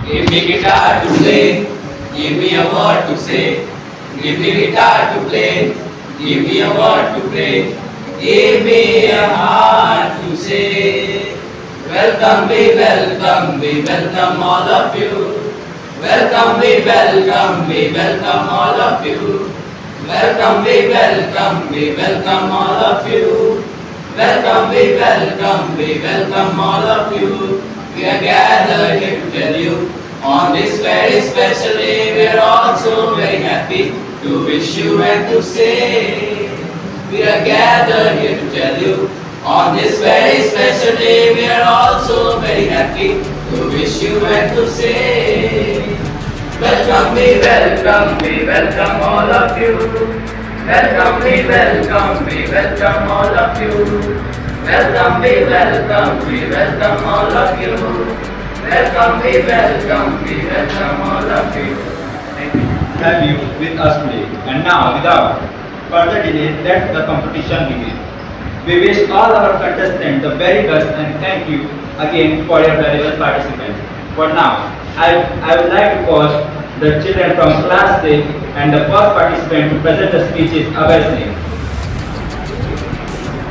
Give me guitar to play, give me a word to say. Give me guitar to play, give me a word to pray. Give me a heart to say. We welcome all of you. We welcome all of you. We welcome all of you. We welcome all of you. We are gathered here to tell you on this very special day we are all so very happy to wish you and to say. We are gathered here to tell you on this very special day we are all so very happy to wish you and to say. We welcome all of you. We welcome all of you. We welcome all of you. We welcome all of you. Have you with us today. And now, without further delay, let the competition begin. We wish all our contestants the very best and thank you again for your valuable participation. For now, I would like to call the children from class 6 and the first participant to present the speech is Abhay Singh.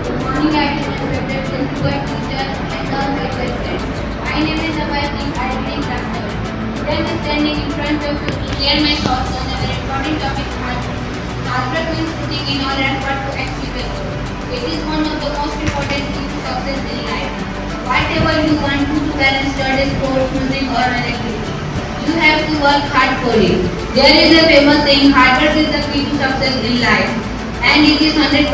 Good morning, I am respected principal, teacher, and all my friends. My name is Abhay Singh. I am in class 7. Today I am standing in front of you to share my thoughts on a very important topic, hard work. Hard work means putting in all effort to achieve a goal. It is one of the most important keys to success in life. Whatever you want to balance studies, sports, music, or an activity, you have to work hard for it. There is a famous saying, hard work is the key to success in life. And it is 100%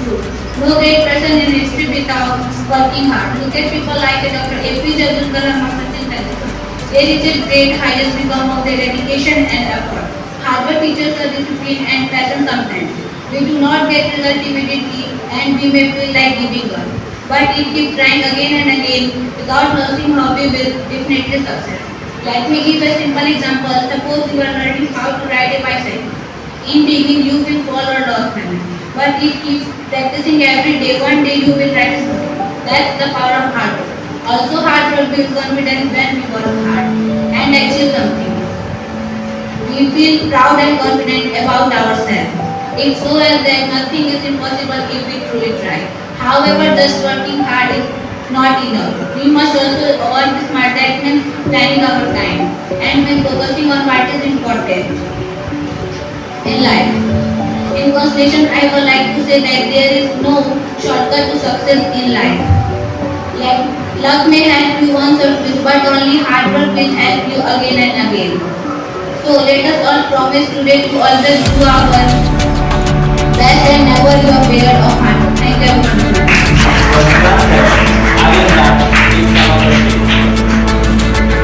true. No great person in history without working hard. Look at people like Dr. APJ Abdul Kalam or Sachin Tendulkar. They reach a great highest because of their dedication and effort. Hard work teaches us discipline and passion sometimes. We do not get result immediately and we may feel like giving up. But if we keep trying again and again without losing hope, we will definitely success. Let me give a simple example. Suppose you are learning how to ride a bicycle. In beginning, you will fall or lose balance. But if you keep practicing every day, one day you will ride smoothly. That's the power of hard work. Also, hard work builds confidence when we work hard and achieve something. We feel proud and confident about ourselves. It shows us that nothing is impossible if we truly try. However, just working hard is not enough. We must also work smart. That means planning our time and when focusing on what is important in life. In conclusion, I would like to say that there is no shortcut to success in life. Like luck may help you once or twice, but only hard work will help you again and again. So let us all promise today to always do our best and never be afraid of hard work. Thank you everyone. For class 7, I will now give some of the speech.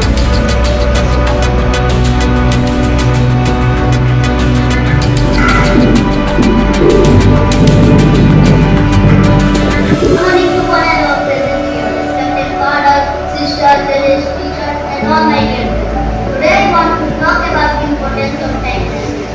Good morning to one and all present here, respected fathers, sisters, village teachers, and all my dear friends. Today I want to talk about the importance of time management.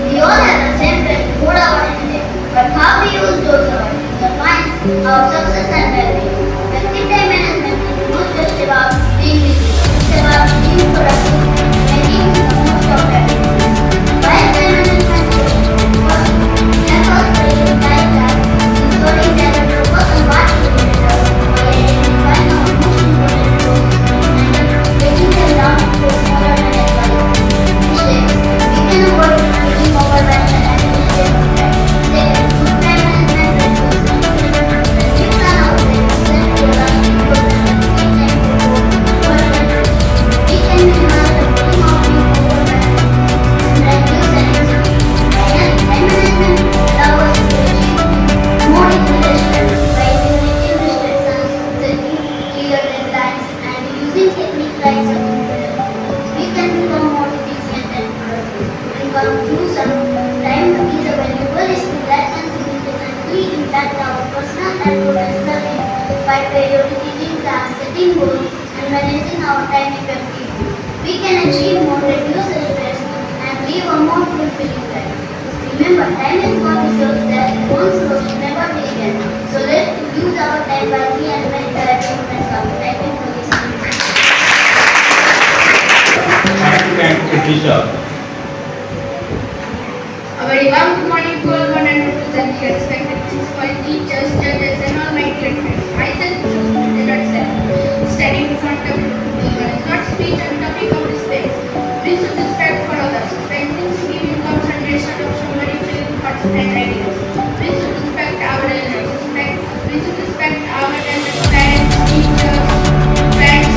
We all have the same 24 hours in a day, but how we use those hours defines our success and well-being. Effective time management is not just about being busy, it's about being productive, making the most of every moment. While time management is important, efforts prioritize that, ensuring that we focus on what we need to do by identifying our most important goals and then breaking them down into smaller manageable mistakes. We can avoid feeling overwhelmed and mistakes of time. Second, good time management reduces conflict. When we plan our day, then we realize we don't have enough time to go overwhelmed. We can minimize the feeling of being overwhelmed and reduce anxiety. Finally, time management allows us to achieve more in relationships by eliminating restrictions, setting clear deadlines, and using techniques like self-improvement. We can become more efficient and productive. In conclusion, time is a valuable skill that can significantly impact our personal and professional life by prioritizing tasks, setting goals, and managing our time effectively. We can achieve more, reduce stress, and live a more fulfilling life. Remember, time is one resource that once lost never be again. So let's use our time wisely and make the right moments come. Thank you for listening. Patricia. A very warm good morning to all one and represent here, respected principal, teachers, judges, and all my dear friends. Myself, Dillard standing in front of you. It's not speech and topic of respect. Please should respect for others. When things give you concentration of so many feeling thoughts and ideas. Please should respect our elders. Please should respect our elders, parents, teachers, friends,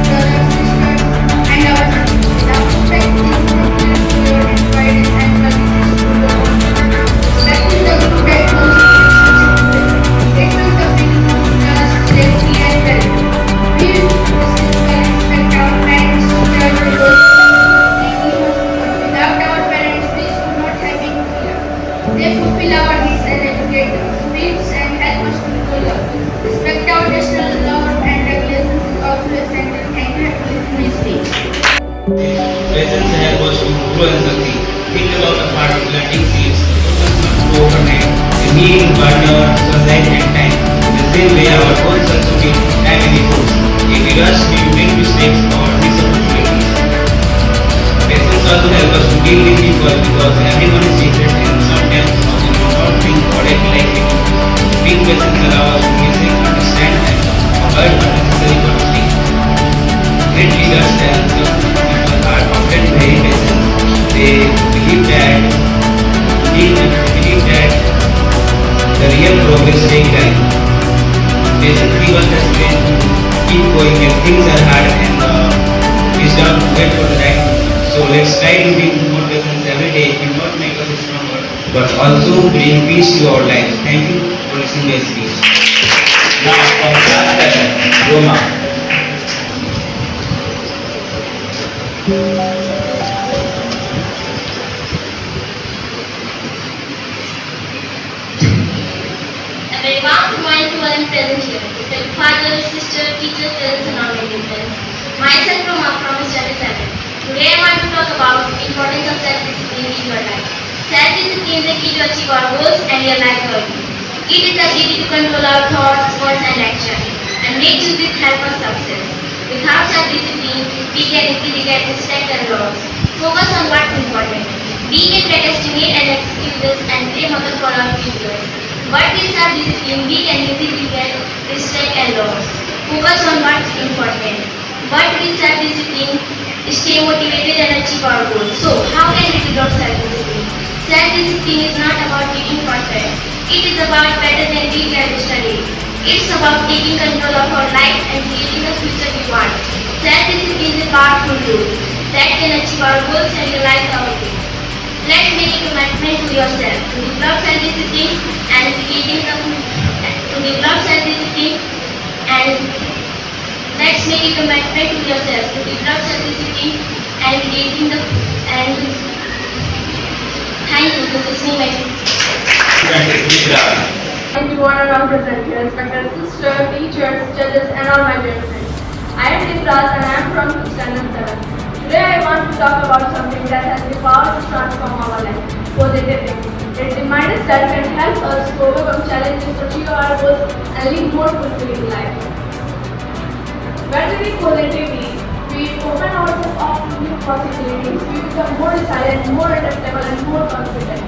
brothers, sisters, and our families. Without respect, things will be fear and pride and respect is the good that goes in relationship. It will the feeling of trust, safety, and well-being. We respect our parents, teachers, and those but without our parents, we should not have been here. They fulfill our needs and educate us, speaks and help us to grow up. Respect our national laws and regulations is also essential and helpful in this stage. Presence help us to grow and succeed. Think about the part of planting seeds. Focus not to overnight. The need, water, sunlight and time. The same way our goals also need time and effort. If we rush, we will make mistakes or miss opportunities. Patience also help us to deal with people because everyone is different and sometimes we do not think or act like it. Being patient allows us to listen, understand and avoid unnecessary conflict. Great leaders and people are often very patient. They believe that the real progress takes time. Patient people has been to keep going when things are hard and wisdom to wait for the right moment. So let's try to be more patient every day. It will not make us stronger, but also bring peace to our lives. Thank you for listening to my speech. Now, from class 7, Roma. A very warm good morning to all and present here. Respect father, sister, teachers, parents, and all my dear friends. Myself from Study 7. Today I want to talk about the importance of self-discipline in your life. Self-discipline is the key to achieve our goals and your life well-being. It is the ability to control our thoughts, words, and actions, and make use with help of success. Without self-discipline, we can easily get distracted and lost. Focus on what's important. We can procrastinate and excuses and blame others for our failures. But with self-discipline, we can easily get distracted and lost. Focus on what's important. But with self-discipline, stay motivated and achieve our goals. So, how can we develop self-discipline? Self-discipline is not about being perfect. It is about better than we can study. It's about taking control of our life and creating the future we want. Self-discipline is a powerful tool that can achieve our goals and realize our dreams. Let's make a commitment to yourself to develop self-discipline and creating the to develop self-discipline and let's make a commitment to yourself to develop self-discipline and creating the and thank you for listening my Thank you one and all present here, respected sisters, teachers, judges, and all my dear friends. I am Devras and I am from Standard 7. Today I want to talk about something that has the power to transform our life, positive thinking. It reminds us that can help us to overcome challenges, achieve our goals, and live more fulfilling life. When we think positively, we open ourselves up to new possibilities, we become more resilient, more adaptable, and more confident.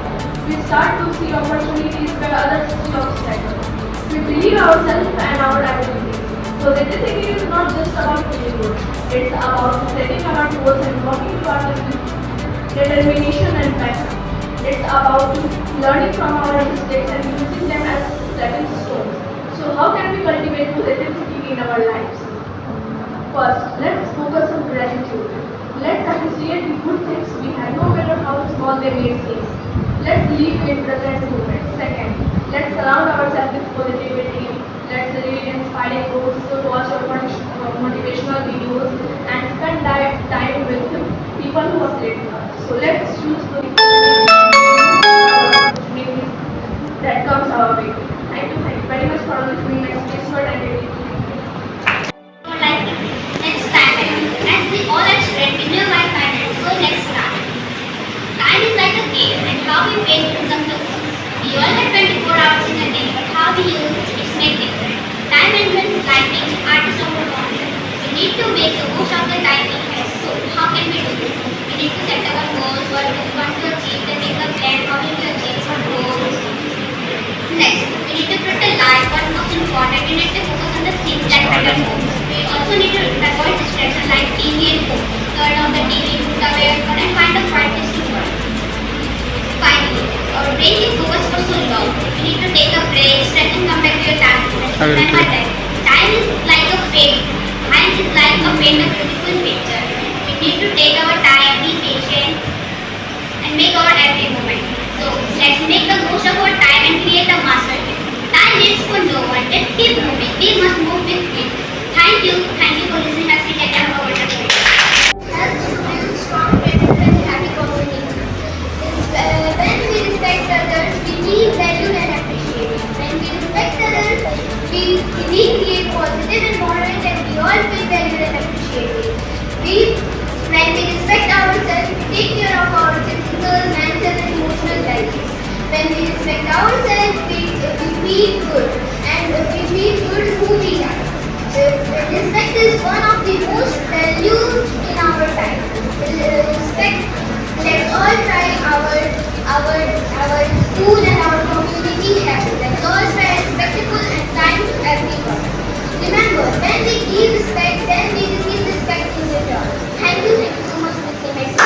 We start to see opportunities where others see obstacles. We believe ourselves and our abilities. Positive thinking is not just about feeling good. It's about setting our goals and working towards them with determination and passion. It's about learning from our mistakes and using them as stepping stones. So how can we cultivate positive thinking in our lives? First, let's focus on gratitude. Let's appreciate the good things we have, no matter how small they may seem. Let's live in present moment. Second, let's surround ourselves with positivity. Let's read inspiring books, watch motivational videos, and spend time with people who uplift us. So let's choose to opportunities that comes our way. Thank you very much for listening. Next is your identity. like let's start. As we all are students, we know why finance. So let's start. Time is like a game and how we play depends on the we all have 24 hours in a day, but how we use it is made different. Time management is like being artist of a moment. We need to make the most of the time we have. So how can we do this? We TV at home. Turn off the TV, put away your phone and find a quiet place to work. Finally, our brain is focused for so long. You need to take a break, stretch and come back to your task. Remember that time is like a paint. Time is like a paint, a beautiful picture. We need to take our time, be patient and make our every moment. So let's make the most of our time and create a masterpiece. Time waits for no one. Let's keep moving. We must move with it. Thank you for listening as we get down our time. Help to build strong friendships and happy communities. When we respect others, we feel valued and appreciated. When we respect others, we create positive environment and we all feel valued and appreciated. When we respect ourselves, we take care of our physical, mental and emotional values. When we respect ourselves, we feel good and we feel good who we are. Respect is one of the most valued in our time. Respect, let's all try our school and our community happy. Let's all try respectful and kind to everyone. Remember, when we give respect, then we receive respect in return. Thank you so much for listening.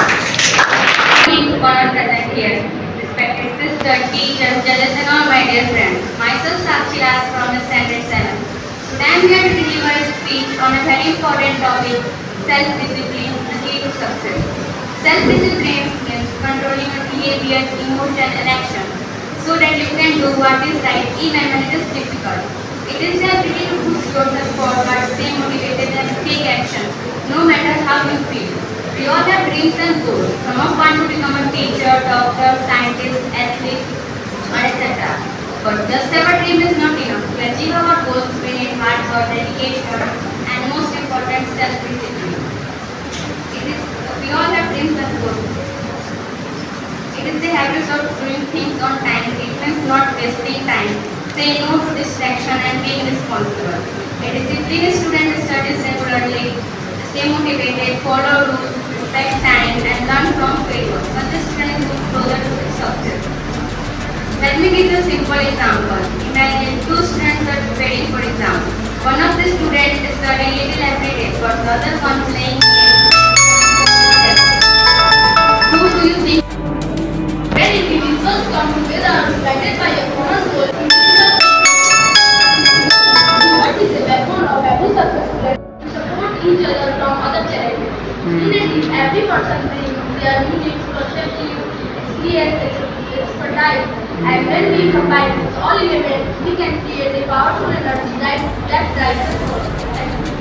To honor present here. Respected sister, teachers, judges and all my dear friends. Myself Sakshi Raj from the Standard 7. Today I am here to deliver a speech on a very important topic, self-discipline, the key to success. Self-discipline means controlling your behavior, emotion and action so that you can do what is right even when it is difficult. It is your ability to push yourself forward, stay motivated and take action no matter how you feel. We all have dreams and goals. Some of want to become a teacher, doctor, scientist, athlete, or etc. But just have a dream is not enough. To achieve our goals, we need hard work, dedication, and most important, self-discipline. We all have dreams and goals. It is the habit of doing things on time. It means not wasting time. Say no to distraction and being responsible. A disciplined student studies regularly, stay motivated, follow rules, respect time, and learn from failure. Such a student is closer to success. Let me give you a simple example. Imagine two students are preparing for exam. One of the students is studying little every day, but the other one playing games. Who do you think? When individuals come together and guided by a common goal, what is the backbone of every successful life? To support each other from other challenges. Indeed, every person brings their unique perspective, experience, expertise, and when we combine all elements, we can create a powerful energy that drives us forward. Thank you.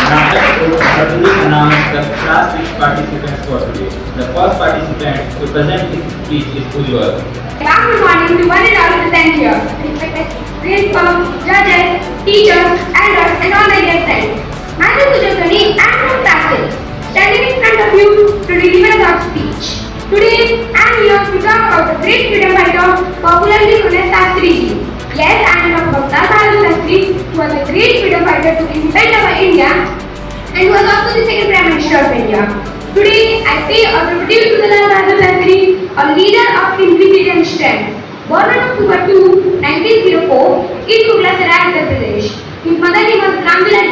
Now I will suddenly announce the class which participants for today. The first participant to present his speech is Ujjwal. Good morning to one and all present here. Respected principal, judges, teachers, elders, and all my dear friends. My name is Ujjwal Soni. I am from class 6, standing in front of you to deliver our speech. Today, I am here to talk about the great freedom fighter, popularly known as Shastriji. Yes, I am talking about Lal Bahadur Shastri, who was a great freedom fighter to independ our India and who was also the second Prime Minister of India. Today, I pay a tribute to the Lal Bahadur Shastri, a leader of simplicity and strength. Born on October 2, 1904, in Mughalsarai, Uttar Pradesh. His mother name was Ramdulari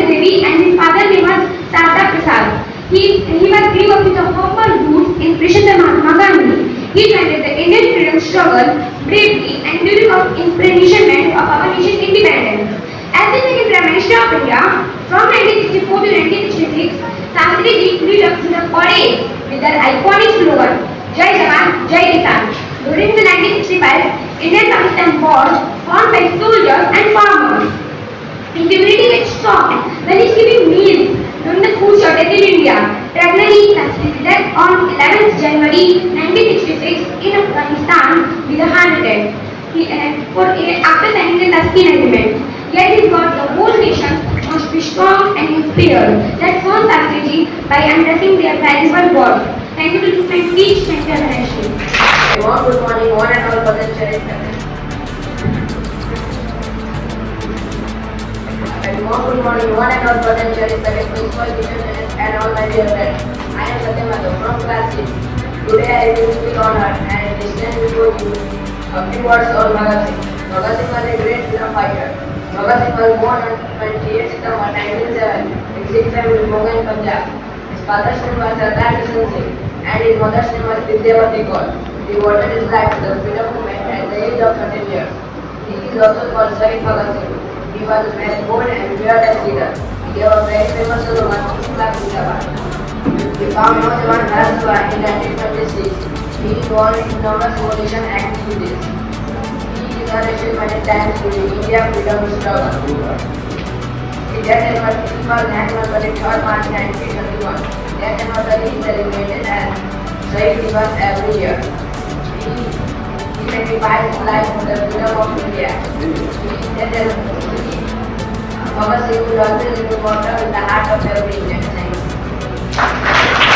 Devi, and his father name was Sarda Prasad. He was grew up with a humble roots in President Mahatma Gandhi. He joined the Indian freedom struggle bravely and during the imprisonment of our nation's independence. As the second Prime Minister of India, from 1964 to 1966, Shastriji led up to the parade with their iconic slogan, Jai Jawan, Jai Kisan. During the 1965 Indian Pakistan War, fought by soldiers and farmers. His immunity was strong when he was giving meals during the food shortage in India. Tragically, Shastriji died on 11th January 1966 in Afghanistan with a heart attack after signing the Tusky Agreement. Yet he got the whole nation must be strong and inspired. Let's honor Shastriji by embracing their valuable words. Thank you to my speech. Thank you, Harashji. Good morning, one and all present here. Good morning, one and all present here is the principal, teachers, and all my dear friends. I am Satyam Madhav from class 6. Today I will feel honored and stand before you. A few words on Bhagat Singh. Bhagat Singh was a great freedom fighter. Bhagat Singh was born on 28 September 1907 in Sikh family in Mogan, Punjab. His father's name was Sardar Kishan Singh and his mother's name was Vidyavati Kaur. He devoted his life to the freedom movement at the age of 13 years. He is also called Shahid Bhagat Singh. He was a very bold and fearless leader. He gave a very famous slogan, Islam Zindabad. He founded Naujawan Bharat Sabha in 1926. He involved in numerous coalition activities. He is arrested many times during India freedom struggle. His death anniversary was National 23rd March 1921. Death anniversary is celebrated as Shahid Diwas every year. He sacrificed his life for the freedom of India. Bhagat Singh will always be immortal in the heart of every Indian. Thank you.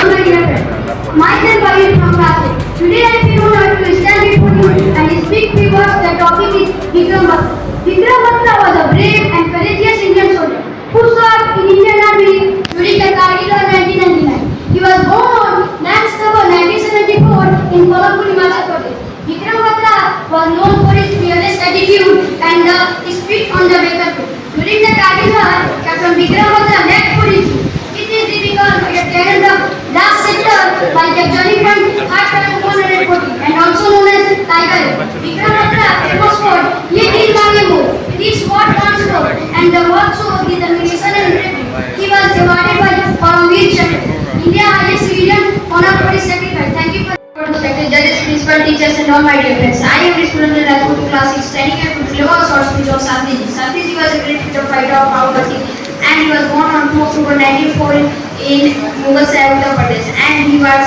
My dear friend, myself Ayush from Classic. Today I feel honored to stand before you and speak because the topic is Vikram Batra. Vikram Batra was a brave and courageous Indian soldier who served in Indian Army during the Kargil War 1999. He was born on 9th October 1974 in Kolhapur, Himachal Pradesh. Vikram Batra was known for his fearless attitude and his feat on the battlefield. During the Kargil War, Captain Vikram Batra left for his it is difficult to get the last sector by capturing from Hardpan 140 and also known as Tiger. Vikram Batra famous for Ye Dil Mange Mo, this sport transport and the also determination and bravery. He was awarded by Paramveer Chakra, India highest civilian honor for his sacrifice. Thank you for respected judges, principal, teachers and all my dear friends. I am student in Rajput class 6 studying at Deliver short speech of Santiji. Santiji was a great freedom fighter of our country and he was born on 2 October 1904 in Mughal Sahib, Uttar Pradesh and he was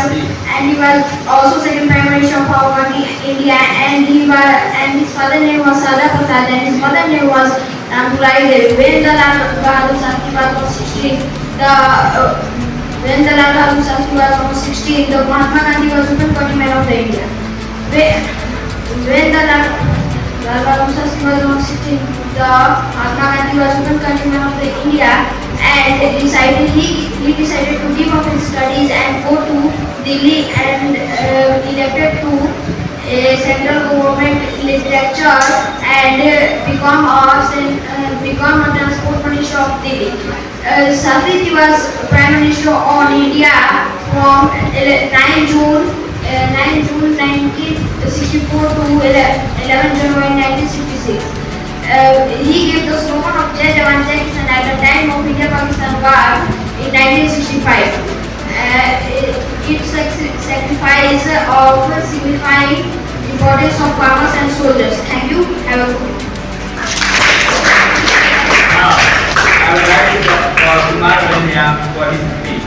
also second prime minister of our country India and his father name was Sada Prasad and his mother name was Tulai Devi. When the Lal Bahadur Shastri was 16, the Mahatma Gandhi was Supreme Court man of the India. When the Lal Bahadur Shastri was 16, the Mahatma Gandhi was Supreme Court man of the India and he decided to give up his studies and go to Delhi and elected to a central government legislature and become a transport minister of Delhi. Santiji was prime minister on India from 9 June 1964 to 11 January 1966. He gave the slogan of Jai Jawan Jai Kisan at the time of India-Pakistan War in 1965. Its sacrifice of signifying importance of farmers and soldiers. Thank you. Have a good day. Now, I would like to call Kumar Vanya for his speech.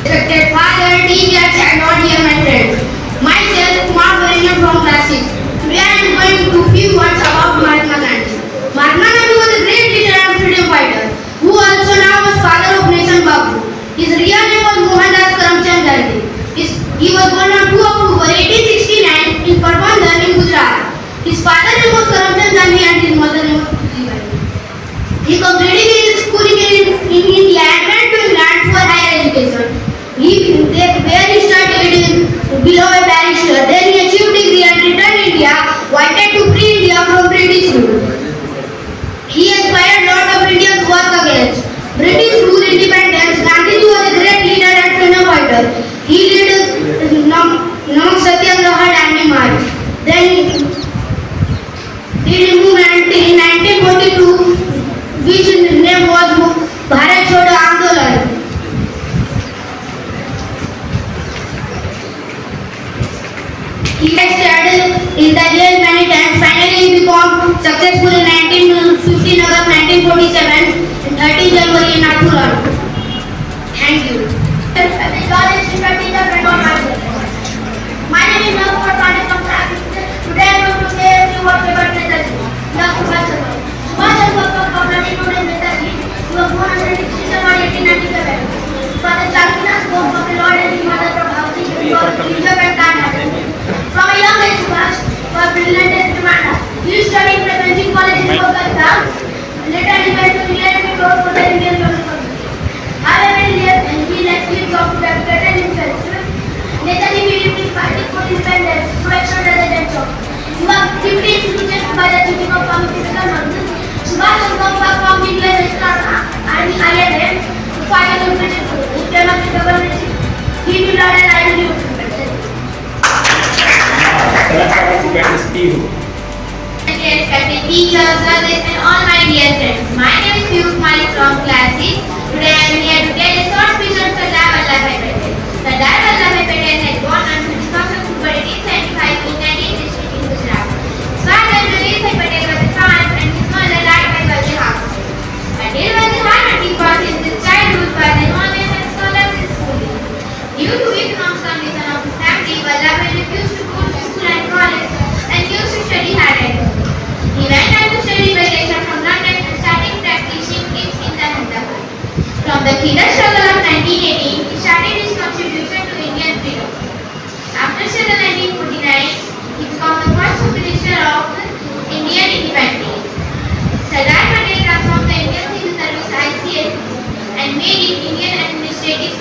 Respected father, teachers and all dear my friends. Myself Kumar Varenya from class 6. Today I am going to few words about Mahatma Gandhi. Mahatma Gandhi was a great leader and freedom fighter who also now was father of nation Babu. His real name was Mohandas Karamchand Gandhi. He was born on 2 October 1869 in Porbandar in Gujarat. His father name was Karamchand Gandhi and his mother name was Pujibai. He completed his schooling in India and went to England for higher education. Where he studied below a barrister. Then he achieved degree and returned India, wanted to free India from British rule. He inspired lot of Indians work against British rule independence. Gandhiji was a great leader and freedom fighter. He led Namak Satyagraha Dandi March. Then did a movement in 1942 which name was Bharat Chodo Andolan. He has studied in the jail many times. Finally, he became successful in 15 August 1947 and 30 January in Nathula. Thank you. My name is Nathula Pandit from Class 6. Today I am going to say a few words about Netaji. Subhash Chandra Bose of Netaji. He was born on 26 January 1897. Father Chalkinas Bose of Lord and his mother Prabhavati was teacher and Karnataka. From a young age, Subhash was brilliant and demanding. He studied in Prevention College in Kolkata. Later, he went to England to work for the Indian Music Committee. However, he left his job to He will learn a livelihood. Seventh participant is Steve. Respected teachers, brothers, and all my dear friends. My name is Piyush Malik from class 6. Today I am here to tell a short speech on Sardar Vallabhbhai Patel. Sardar Vallabhbhai Patel had born on 21st October 1875 in Nadiad district in Gujarat. His father Ravisbhai Patel was a farmer and his mother Ladbhai was a house. Patel was a hard-working person in his childhood but an honest and scholarly schooling. Due to economic condition of his family, Vallabhbhai refused to go to school and college and used to study hard at home. He went on to study by lecture from London and started practicing it in the Ahmedabad. From the freedom struggle of 1918, he started his contribution to Indian freedom. After struggle 1949, he became the first Home Minister of Indian independence. Sardar Patel transformed the Indian Civil Service ICS and made it Indian Administrative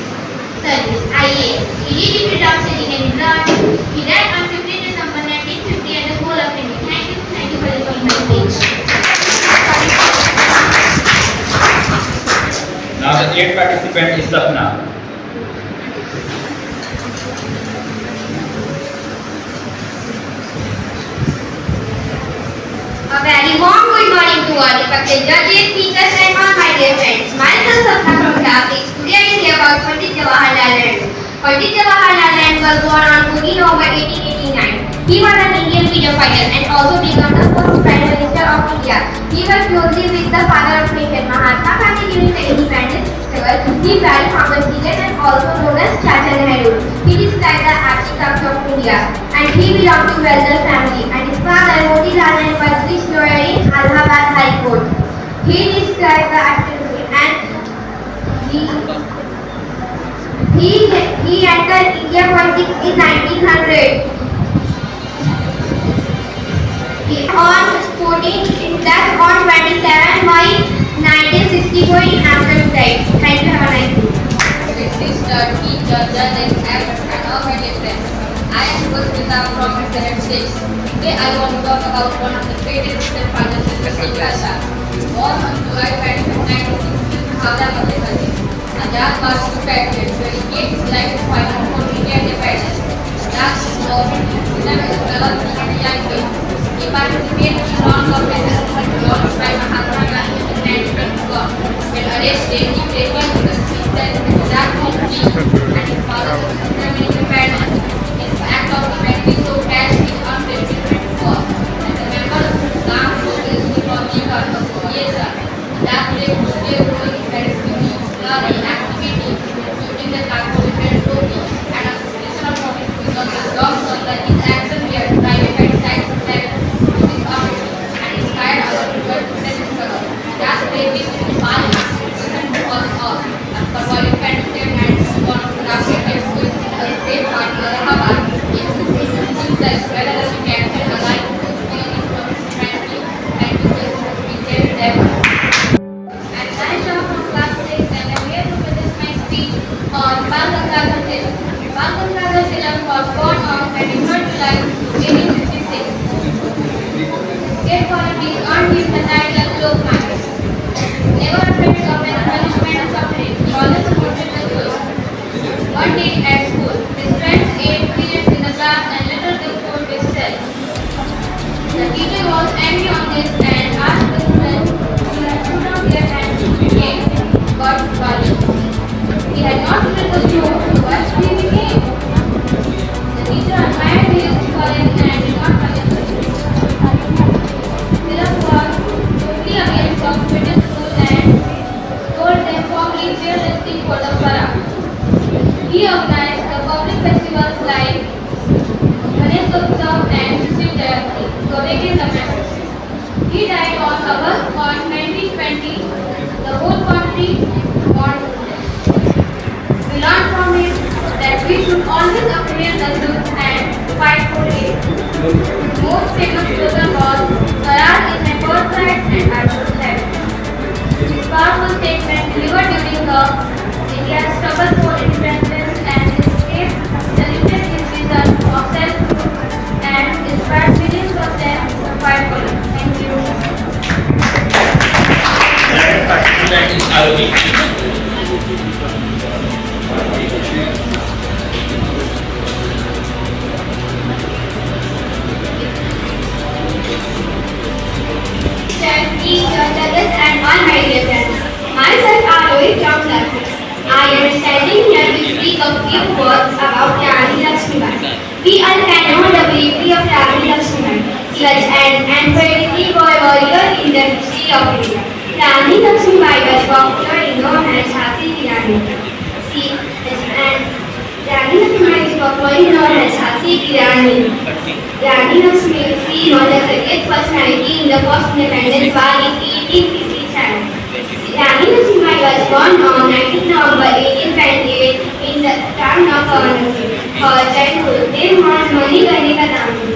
Service IAS. He did it without shedding any blood. He died on 15 December 1950 at the whole of India. Thank you for listening to my speech. Now the eighth participant is Sapna. A very warm good morning to all respected judges, teachers and all my dear friends. Myself Sapna from class 6. Today I will say about Pandit Jawaharlal Nehru. Pandit Jawaharlal Nehru was born on 14 November 1889. He was an Indian freedom fighter and also became the first Prime Minister of India. He worked closely with the father of nation, Mahatma Gandhi, during the independence struggle. He married Farmer Chicken and also known as Chacha Nehru. He described the architect of India and he belonged to wealthy family and his father Motilal Nehru was rich lawyer in Allahabad High Court. He described the architect and he entered India politics in 1900. On 14, that's on 27 May 1964 in Amsterdam. Thank you. Have a nice day. Sister, teacher, judges, and all my dear friends. I am Gurpita from Internet States. Today I want to talk about one of the greatest Indian fathers, Mr. Pasha. Born on July 25, 1960, Havla Mallekari. Ajad marched to Patriot, where he gave his life to fight for Indian independence. That's his law. Freedom is developed at a young age. He participated in non-government movement launched by Mahatma Gandhi in 1921. When arrested, he taken to the streets and that home and his father was determined independence. His act of defense so cashed his unprecedented cause. As a member of the armed forces, he was leader of Yesa. That day, Khrushchev role in Paris learning activities, including the Carbohydrate protein and a suspicion of profit because the dog saw that his action here private side and inspired our towards the struggle. That way, we will find all off and for volunteer and one of the African schools in a safe part of Allahabad. It seems that whether we can align to be friendly and to be very clever. And I am from class 6 and I am here to present my speech on Bal Gangadhar Tilak. Bal Gangadhar Tilak was born on 23rd July 1856. State qualities earned him the title of Lokmanya. Never afraid of any punishment or suffering, he always supported the good. One day at school, his friends ate peanuts in the class and little they could himself. The teacher was angry on this and asked the student to put down their hands to behave, but he had not written the joke, so why should he behave? The teacher admired his courage and did not punish him. Tilak was totally against competitive school and told them formally fearlessly for the Parab. He organized the public festivals like Ganesh Utsav and Shiv Jayantri to awaken the masses. He died on August 1, 1920. The whole country mourned him. We learned from him that we should always appear the truth and fight for it. Most famous slogan was, Swaraj is my birthright and I will have it. His powerful statement delivered during the India's struggle for independence and his state celebrated his vision of self-rule and inspired millions of them to fight for it. Thank you. Next participant is Arvind. words about Rani Lakshmibai. We all can know the bravery of Rani Lakshmibai, such an unpredictable warrior in the history of India. Rani Lakshmibai was popularly known as Jhansi Ki Rani. Rani Lakshmibai is popularly known as Jhansi Ki Rani. Rani Lakshmibai is seen as the great personality in the post-independence war in 1857. Rani Lakshmibai was born on 19 November 1828 in the town of Varanasi. Her childhood name was Manikarnika Nami.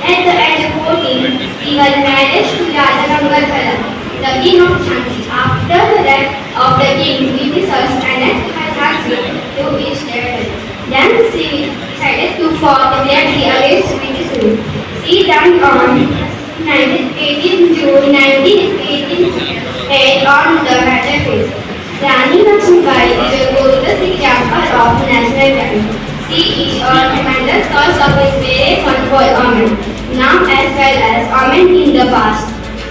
At the age of 14, she was married to Raja Gangadhara, the king of Jhansi. After the death of the king, Britishers annexed her Jhansi to his territory. Then she decided to fight directly against British rule. She died on 18 June 1988 on the battlefield. Rani Lakshmibai is a glorious example of national talent. She is a tremendous source of inspiration for women, now as well as women in the past.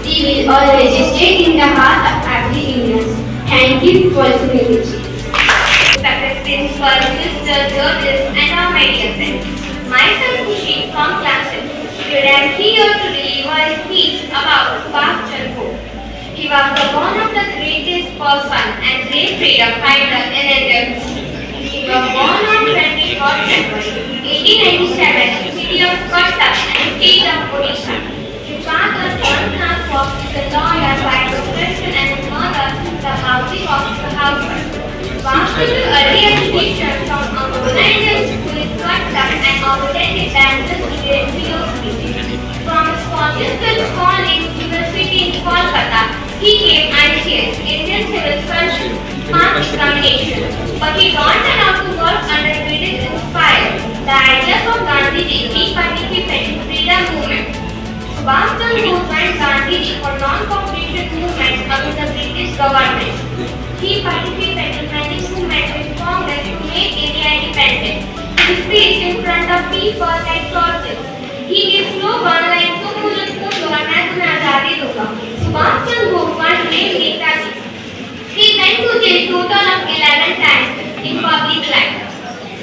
She will always stay in the heart of every Indian. Thank you for listening. Respected principal, sisters, judges, and our my dear friends. Myself Khushi from class 6. Today I am here to deliver a speech about Subhash Chandra Bose. He was the one of the greatest person and great freedom fighter in India. He was born on 24th February 1897 in the city of Cuttack and state of Odisha. His father John Nath was the lawyer by profession and his mother the housing officer housewife. After the early education from Ambodha Indian School in Cuttack and Ambodha Bangalore University. From Scottish College University in Kolkata, he came ICS, Indian Civil Service, mark examination. But he got allowed to work under British inspired. The ideas of Gandhiji, he participated in freedom movement. Subhash Chandra Bose and Gandhiji for non-cooperation movement against the British government. He participated in many movements with Congress to make India independent. He speaks in front of people like churches. He gives slogans like "तुम मुझे खून दो और मैं तुम्हें आजादी दूंगा." Subhash Chandra Bose was named Netaji. He went to jail total of 11 times in public life.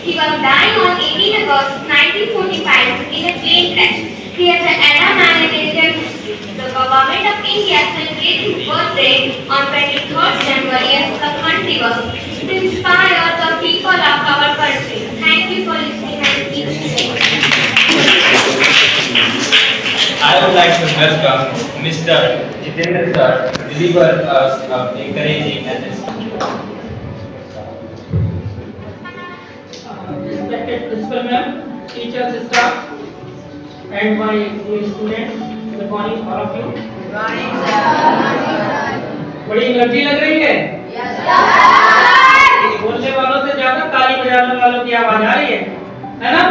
He was died on 18 August 1945 in a plane crash. He is an era man in Indian history. The government of India celebrates his birthday on 23rd January as the country was to inspire the people of our country. Thank you for listening and teaching. I would like to welcome Mr. Jitendra sir to deliver us encouraging address. Respected principal ma'am, teachers, staff, and my dear students, good morning all of you. Good morning sir. बड़ी energy लग रही है? Yes sir. बोलने वालों से ज्यादा ताली बजाने वालों की आवाज आ रही है ना?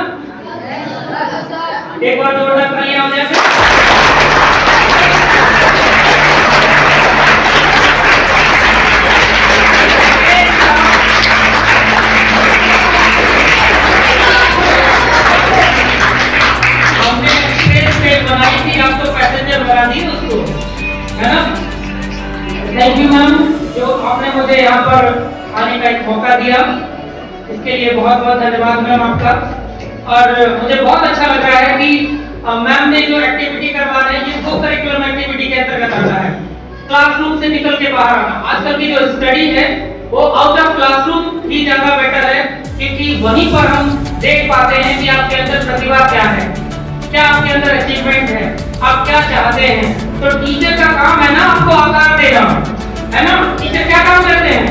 Yes sir. एक बार जोरदार तालियां हो जाए। बनाई थी, आप तो पैसेंजर बना दी उसको, है ना? थैंक यू मैम, जो आपने मुझे यहाँ पर आने का एक मौका दिया, इसके लिए बहुत बहुत धन्यवाद मैम आपका। और मुझे बहुत अच्छा लग रहा है कि मैम ने जो एक्टिविटी करवा रहे हैं ये को करिकुलम एक्टिविटी के अंतर्गत आता है। क्लासरूम से निकल के बाहर आना, आजकल की जो स्टडी है वो आउट ऑफ क्लासरूम ही ज्यादा बेटर है, क्योंकि वहीं पर हम देख पाते हैं कि आपके अंदर प्रतिभा क्या है, क्या आपके अंदर अचीवमेंट है, आप क्या चाहते हैं। तो टीचर का काम है ना आपको आकार देना, है ना? टीचर क्या काम करते हैं?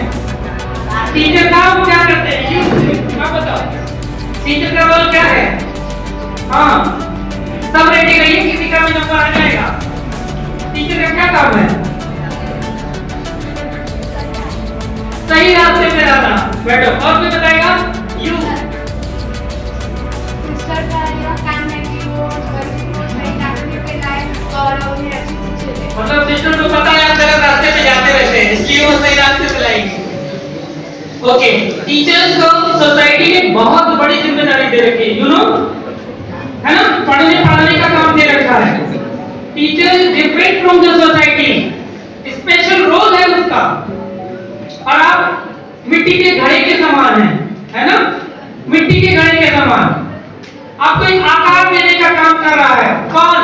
टीचर काम क्या करते हैं? आप बताओ, टीचर का रोल क्या है? हाँ, सब रेडी रहिए, किसी का भी नंबर आ जाएगा। टीचर का क्या काम है? सही रास्ते पे जाना। बैठो, और कोई बताएगा? यू मतलब सिस्टम को पता है आप गलत रास्ते पे जाते रहते हैं, इसलिए वो सही रास्ते पे लाएंगे। ओके, टीचर्स को सोसाइटी ने बहुत बड़ी जिम्मेदारी दे रखी है, यू नो, है ना? पढ़ने पढ़ाने का काम दे रखा है। Teacher is different from the society, special role है उसका। और आप मिट्टी के घड़े के समान हैं, है ना? के समान। आपको एक आकार देने का काम कर रहा है। कौन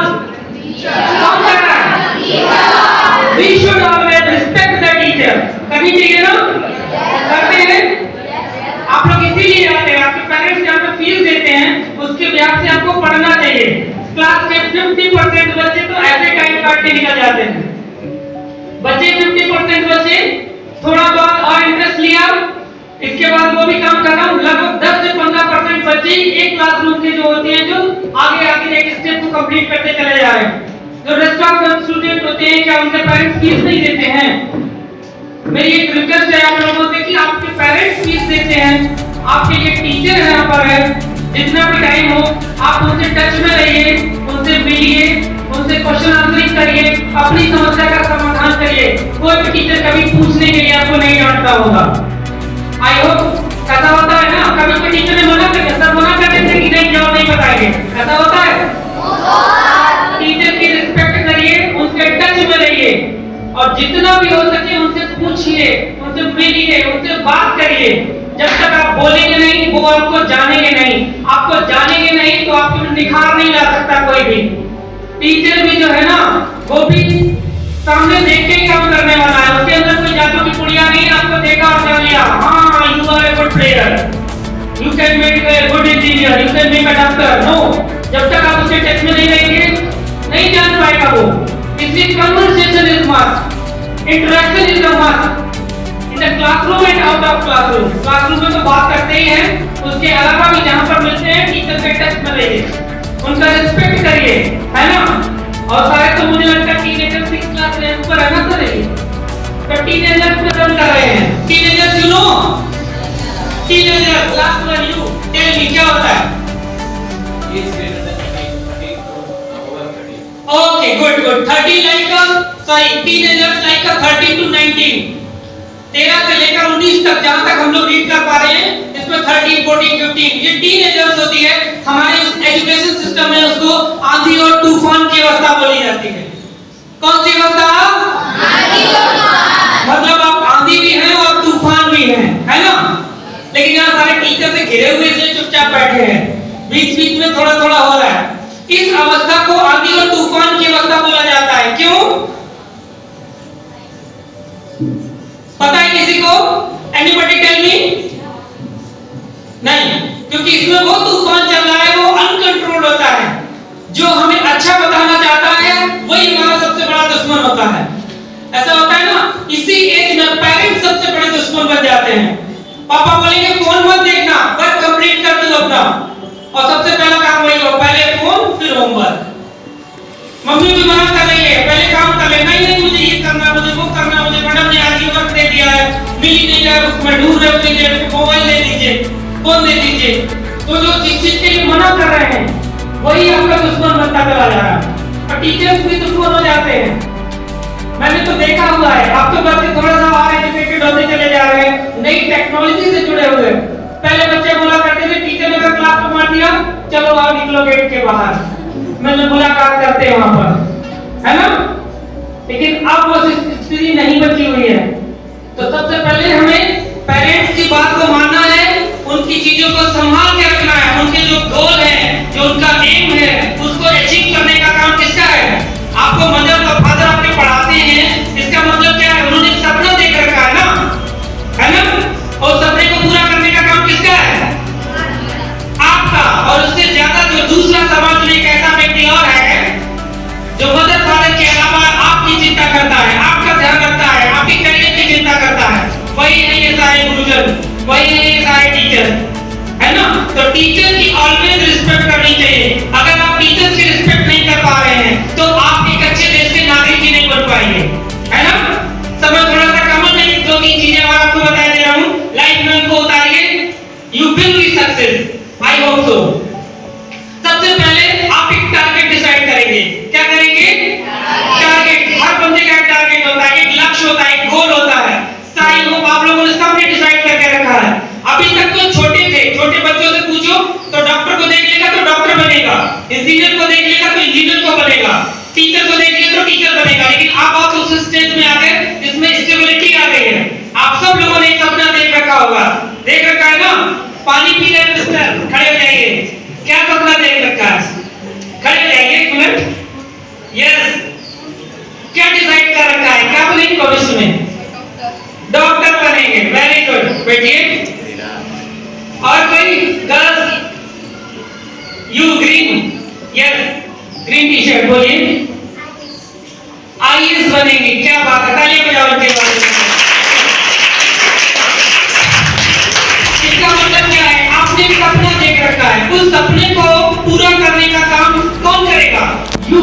कर रहा है? We should always respect the teacher. करनी चाहिए ना? करते हैं? आप लोग इसीलिए आते हैं, आपके पेरेंट्स जहाँ पे फीस देते हैं उसके ब्याज से आपको पढ़ना चाहिए। क्लास के 50% बच्चे तो ऐसे टाइम काट के निकल जाते हैं। बच्चे 50% बच्चे थोड़ा बहुत और इंटरेस्ट लिया, इसके बाद वो भी काम कर रहा हूँ। लगभग 10 से 15% बच्चे एक क्लासरूम के जो होते हैं जो आगे आगे एक स्टेप को कंप्लीट करते चले जा रहे हैं। जो रेस्ट ऑफ द स्टूडेंट होते हैं क्या उनके पेरेंट्स फीस नहीं देते हैं? मेरी एक रिक्वेस्ट है आप लोगों से कि आपके पेरेंट्स फीस देते हैं, आपके लिए टीचर यहाँ पर है, जितना भी टाइम हो आप उनसे टच में रहिए, उनसे मिलिए, उनसे क्वेश्चन आंसरिंग करिए, अपनी समस्या का समाधान करिए। कोई भी टीचर कभी पूछने के लिए आपको नहीं डांटता होगा। आई होप ऐसा होता है ना? कभी कोई टीचर ने मना कर दिया, सर मना कर देते हैं कि नहीं जाओ नहीं बताएंगे, ऐसा होता है? टीचर की रिस्पेक्ट करिए, उनके टच में रहिए और जितना भी हो सके उनसे पूछिए, उनसे मिलिए, उनसे बात करिए। जब तक आप बोलेंगे नहीं वो आपको जानेंगे नहीं, आपको जानेंगे नहीं तो आपके निखार नहीं ला सकता कोई भी। टीचर भी जो है ना वो भी सामने देख के ही काम करने वाला है, उसके अंदर कोई जादू की पुड़िया नहीं, आपको देखा और जान लिया हाँ you are a good player, you can make a good engineer, you can make a doctor. No, जब तक आप उसके टच में नहीं रहेंगे नहीं जान पाएगा वो। इसलिए conversation is must, interaction is a must in the classroom and out of classroom. Classroom में तो बात करते ही हैं, उसके अलावा भी जहाँ पर मिलते हैं टीचर के टच में रहिए, उनका रिस्पेक्ट करिए, है ना? और सारे तो मुझे लगता है टीनेजर 6 क्लास में ऊपर है ना सर, तो टीनेजर्स पे रन कर रहे हैं। Teenagers you know, teenager last one you tell me क्या होता है? Okay good good 30 like sorry teenagers like 30 to 19, 13 से लेकर 19 तक जहां तक हम लोग रीड कर पा रहे हैं इसमें 13, 14, 15 ये टीनेजर्स होती है। हमारे एजुकेशन सिस्टम में उसको आंधी और तूफान की अवस्था बोली जाती है। कौन सी अवस्था? आंधी और तूफान। मतलब आप आंधी भी हैं और तूफान भी हैं, है ना? लेकिन यहाँ सारे टीचर से घिरे हुए इसलिए चुपचाप बैठे हैं, बीच बीच में थोड़ा थोड़ा हो रहा है। इस अवस्था को आंधी और तूफान की अवस्था बोला जाता है। क्यों पता है किसी को? Anybody tell me? नहीं, क्योंकि इसमें वो तूफान चल रहा है, वो अनकंट्रोल होता है। जो हमें अच्छा बताना चाहता है वही हमारा सबसे बड़ा दुश्मन होता है। ऐसा होता है ना, इसी एज में पेरेंट्स सबसे बड़े दुश्मन बन जाते हैं। पापा बोलेंगे फोन मत देखना, वर्क कंप्लीट कर दो अपना, और सबसे पहला काम वही हो, पहले फोन फिर होमवर्क। मम्मी भी मना कर रही है, पहले काम कर ले, नहीं मुझे ये करना, मुझे वो करना, मुझे मैडम ने आज वर्क दे दिया है, मिल ही नहीं रहा है, उसमें ढूंढ रहे लीजिए, मोबाइल दे दीजिए, फोन दे दीजिए। तो जो चीज के लिए मना कर रहे हैं वही आपका दुश्मन बनता चला जा रहा है, और टीचर्स भी दुश्मन हो जाते हैं। मैंने तो देखा हुआ है, अब तो बच्चे थोड़ा सा और एजुकेटेड होते चले जा रहे हैं, नई टेक्नोलॉजी से जुड़े हुए। पहले बच्चे बोला करते थे टीचर ने अगर क्लास में मार दिया चलो आओ निकलो गेट के बाहर, मैंने मुलाकात करते हैं वहां पर, है ना? लेकिन अब वो स्थिति नहीं बची हुई है। तो सबसे पहले हमें पेरेंट्स की बात को मानना है, उनकी चीजों को संभाल के रखना है, उनके जो गोल है, जो उनका एम है, उसको अचीव करने का काम किसका है? आपको मदर और फादर आपके पढ़ाते हैं, इसका मतलब क्या है? उन्होंने सपना देख रखा है ना, है ना? और सपने को पूरा करने का काम किसका है? आपका। और उससे ज्यादा जो दूसरा समाज में एक ऐसा व्यक्ति और है जो मदर फादर के अलावा आपकी चिंता करता है, आपका ध्यान रखता है, आपके करियर की चिंता करता है, वही है ये सारे गुरुजन, वही है ये सारे टीचर, है ना? तो टीचर की ऑलवेज रिस्पेक्ट करनी चाहिए। अगर आप टीचर्स की रिस्पेक्ट नहीं कर पा रहे हैं तो आप एक अच्छे देश के नागरिक ही नहीं बन पाएंगे, है ना? समय थोड़ा सा कम नहीं, 2-3 चीजें और आपको बता दे रहा हूँ, लाइफ में उनको उतारिए, you will be success, I hope so. सबसे पहले आप एक टारगेट डिसाइड करेंगे। क्या करेंगे? टारगेट। हर बंदे का एक टारगेट होता है, एक लक्ष्य होता है, एक गोल होता है। सारी होप आप लोगों ने सबने डिसाइड करके रखा है। अभी तक तो छोटे थे, छोटे बच्चों से पूछो तो डॉक्टर को देख लेगा तो डॉक्टर बनेगा, इंजीनियर को देख लेगा तो इंजीनियर को बनेगा, टीचर को देख लेगा तो टीचर बनेगा। लेकिन आप उस स्टेज में आ गए जिसमें स्टेबिलिटी आ गई है। आप सब लोगों ने एक सपना देख रखा होगा, देख रखा है ना? पानी पी रहे मिस्टर, खड़े हो जाइए। टीचर, बोलिए। आईएएस बनेंगे, क्या बात है, तालियां बजाओ इनके बारे में। इसका मतलब क्या है, आपने एक सपना देख रखा है, उस सपने को पूरा करने का काम कौन करेगा? यू,